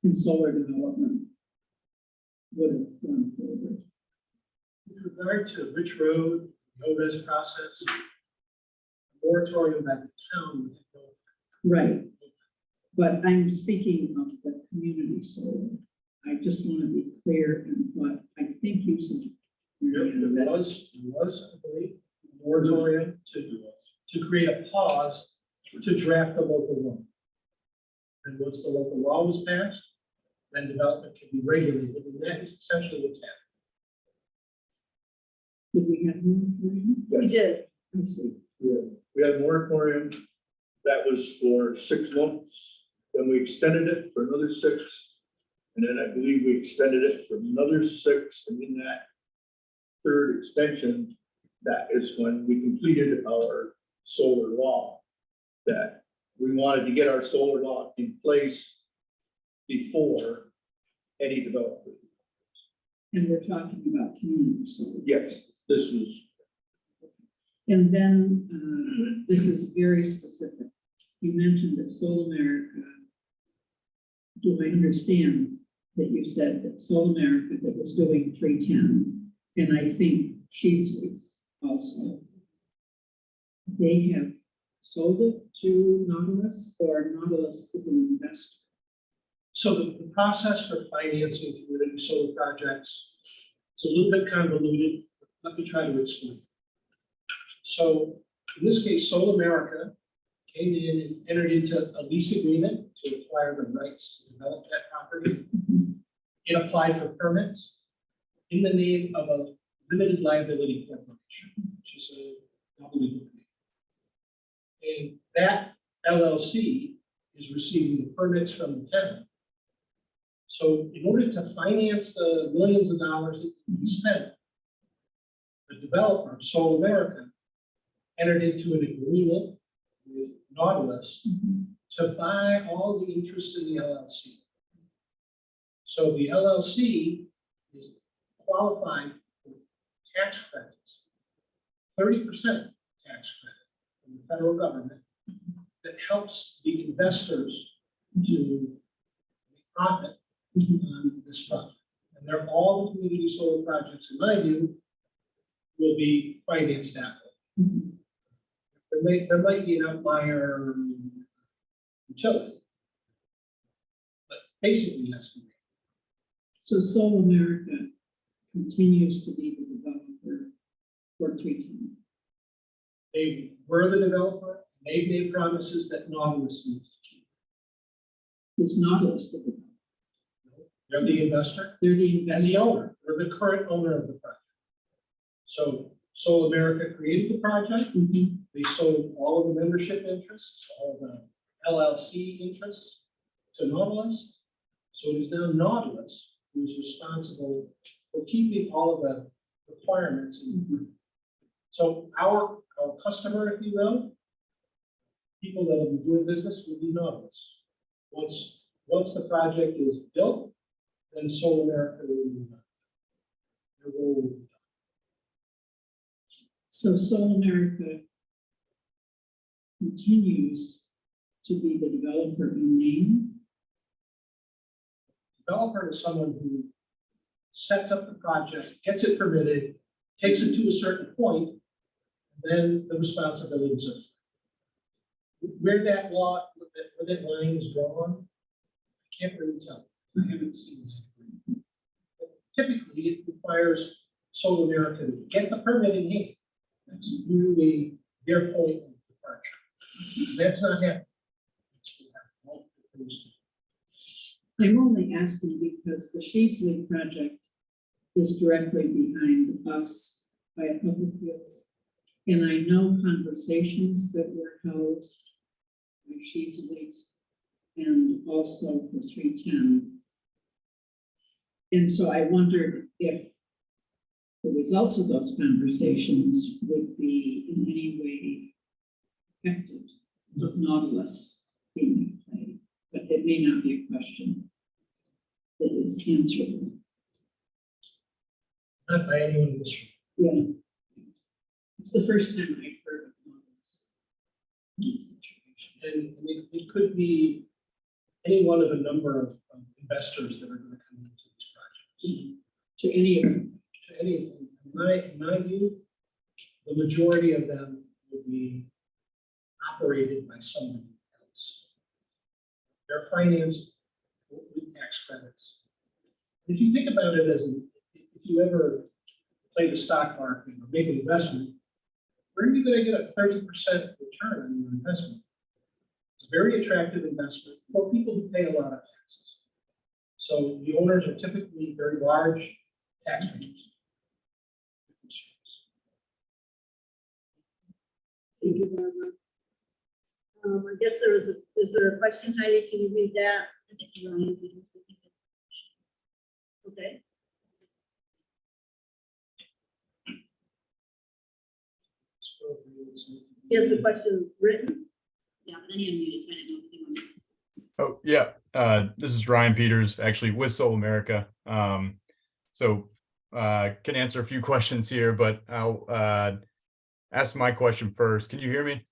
and solar development would have gone forward. with regard to Rich Road, the ORES process, the moratorium that the town would have. Right. But I'm speaking of the community solar. I just want to be clear in what I think you said. There was, I believe, a moratorium to create a pause to draft the local law. And once the local law was passed, then development can be regulated, and that is essentially what's happening. Did we have moratorium? We did. I see. We had a moratorium that was for 6 months, then we extended it for another 6. And then I believe we extended it for another 6, and in that third extension, that is when we completed our solar law. That we wanted to get our solar law in place before any development. And we're talking about community solar. Yes, this was, And then this is very specific. You mentioned that Soul America. Do I understand that you said that Soul America that was doing 310, and I think Cheese Whiz also, they have sold it to Nautilus, or Nautilus is an investor? So the process for financing community solar projects, it's a little bit convoluted. Let me try to explain. So in this case, Soul America came in and entered into a lease agreement to acquire the rights to develop that property. It applied for permits in the name of a limited liability corporation, which is a double legal name. And that LLC is receiving the permits from the town. So in order to finance the millions of dollars that we spent, the developer, Soul America, entered into an agreement with Nautilus to buy all the interests in the LLC. So the LLC is qualified for tax credits, 30% tax credit from the federal government that helps the investors to make profit on this project. And they're all the community solar projects, in my view, will be financed that way. There might be an outlier utility, but basically, yes. So Soul America continues to be the developer for 310. They were the developer, they made promises that Nautilus needs to keep. Is Nautilus the developer? They're the investor, They're the and investor. the owner, they're the current owner of the project. So Soul America created the project, Mhm. they sold all of the membership interests, all the LLC interests to Nautilus. So it is now Nautilus who is responsible for keeping all of the requirements in. So our customer, if you will, people that will be doing business will be Nautilus. Once the project is built, then Soul America will be done. Their role will be done. So Soul America continues to be the developer in name. Developer is someone who sets up the project, gets it permitted, takes it to a certain point, then the responsibilities are. Where that line is drawn, I can't really tell. I haven't seen that. But typically, it requires Soul America to get the permit in hand. That's usually their point of departure. That's not happening. I'm only asking because the Sheasley project is directly behind us by a couple of fields. And I know conversations that were held by Sheasley's and also for 310. And so I wondered if the results of those conversations would be in any way affected with Nautilus being in play. But it may not be a question that is answerable. Not by anyone in this room. Yeah. It's the first time I've heard of Nautilus. And it could be any one of a number of investors that are going to come into this project. To any of them. To any of them, in my view, the majority of them will be operated by someone else. They're financed with tax credits. If you think about it if you ever play the stock market or make an investment, where are you going to get a 30% return on your investment? It's a very attractive investment for people who pay a lot of taxes. So the owners are typically very large taxpayers. Thank you, Barbara. I guess is there a question, Heidi? Can you read that? I think you're right. Okay. Is the question written? Yeah, but then you unmuted, so I didn't know if you wanted. Oh, yeah. This is Ryan Peters, actually with Soul America. Can answer a few questions here, but I'll ask my question first. Can you hear me?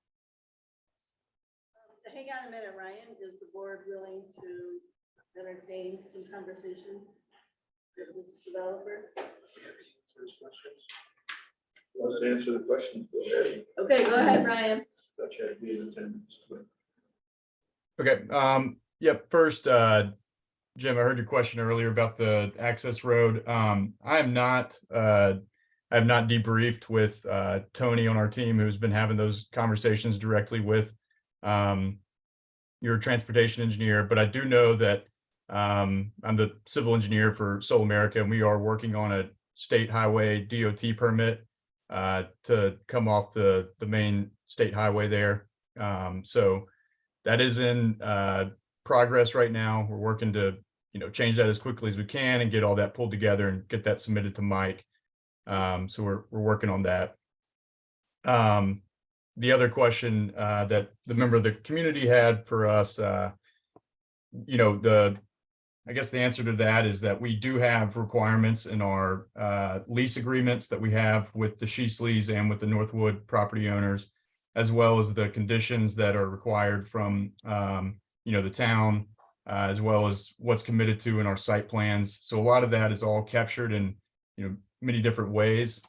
Hang on a minute, Ryan. Is the board willing to entertain some conversation with this developer? Let's answer the question. Go ahead. Okay, go ahead, Ryan. Such as be in attendance. Okay. First, Jim, I heard your question earlier about the access road. I have not debriefed with Tony on our team, who's been having those conversations directly with your transportation engineer, but I do know that I'm the civil engineer for Soul America, and we are working on a state highway DOT permit to come off the main state highway there. So that is in progress right now. We're working to change that as quickly as we can and get all that pulled together and get that submitted to Mike. So we're working on that. The other question that the member of the community had for us, I guess the answer to that is that we do have requirements in our lease agreements that we have with the Sheasleys and with the Northwood property owners, as well as the conditions that are required from the town, as well as what's committed to in our site plans. So a lot of that is all captured in many different ways.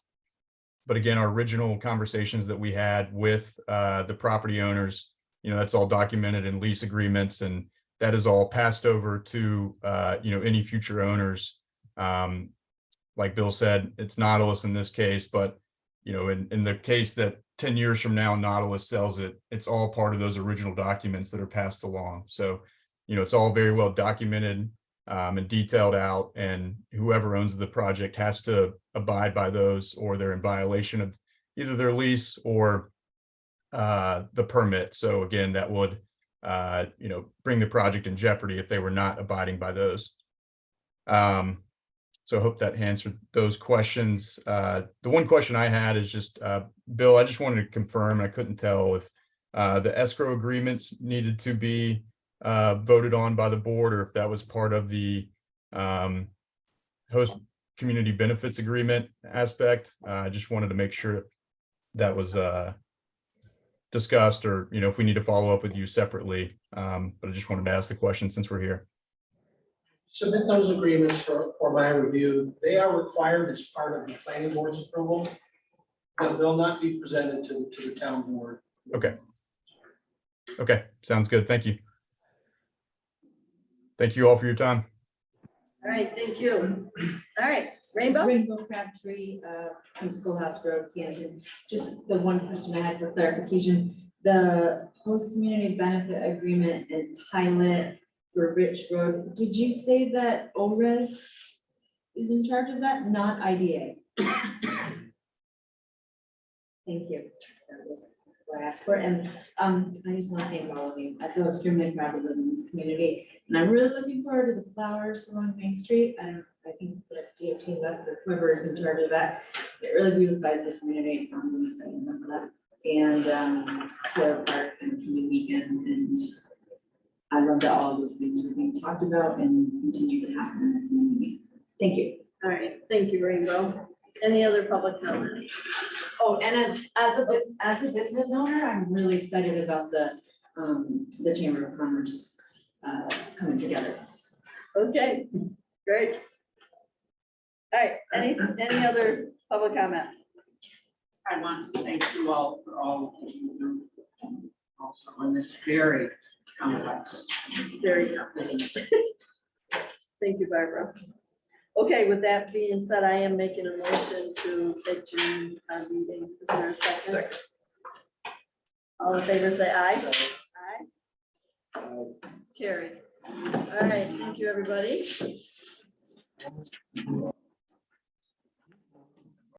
But again, our original conversations that we had with the property owners, that's all documented in lease agreements, and that is all passed over to any future owners Like Bill said, it's Nautilus in this case, but in the case that 10 years from now Nautilus sells it, it's all part of those original documents that are passed along. So, it's all very well documented and detailed out, and whoever owns the project has to abide by those, or they're in violation of either their lease or the permit. So again, that would bring the project in jeopardy if they were not abiding by those. So I hope that answered those questions. The one question I had is just, Bill, I just wanted to confirm, I couldn't tell if the escrow agreements needed to be voted on by the board, or if that was part of the host community benefits agreement aspect. I just wanted to make sure that was discussed, or if we need to follow up with you separately. But I just wanted to ask the question since we're here. Submit those agreements for my review. They are required as part of the planning board's approval, but they'll not be presented to the town board. Okay, sounds good. Thank you. Thank you all for your time. All right, thank you. All right, Rainbow? Rainbow Crabtree, on Schoolhouse Road, Canton. Just the one question I had for clarification, the host community benefit agreement and pilot for Rich Road, did you say that ORES is in charge of that, not IDA? Thank you. That was what I asked for, and I just want to thank all of you. I feel extremely proud to live in this community, and I'm really looking forward to the flowers along Main Street. I think that DOT left, or whoever is in charge of that, it really beautifies the community. So I'm really excited about that. And Taylor Park and community weekend, and I love that all of those things are being talked about and continue to happen in the community. Thank you. All right, thank you, Rainbow. Any other public comment? Oh, and as a business owner, I'm really excited about the Chamber of Commerce coming together. Okay, great. All right, any other public comment? I want to thank you all for all that you do, also on this very complex. Very business. Thank you, Barbara. Okay, with that being said, I am making a motion to adjourn our meeting. Is there a second? All in favor, say aye. Aye. Carried. All right, thank you, everybody.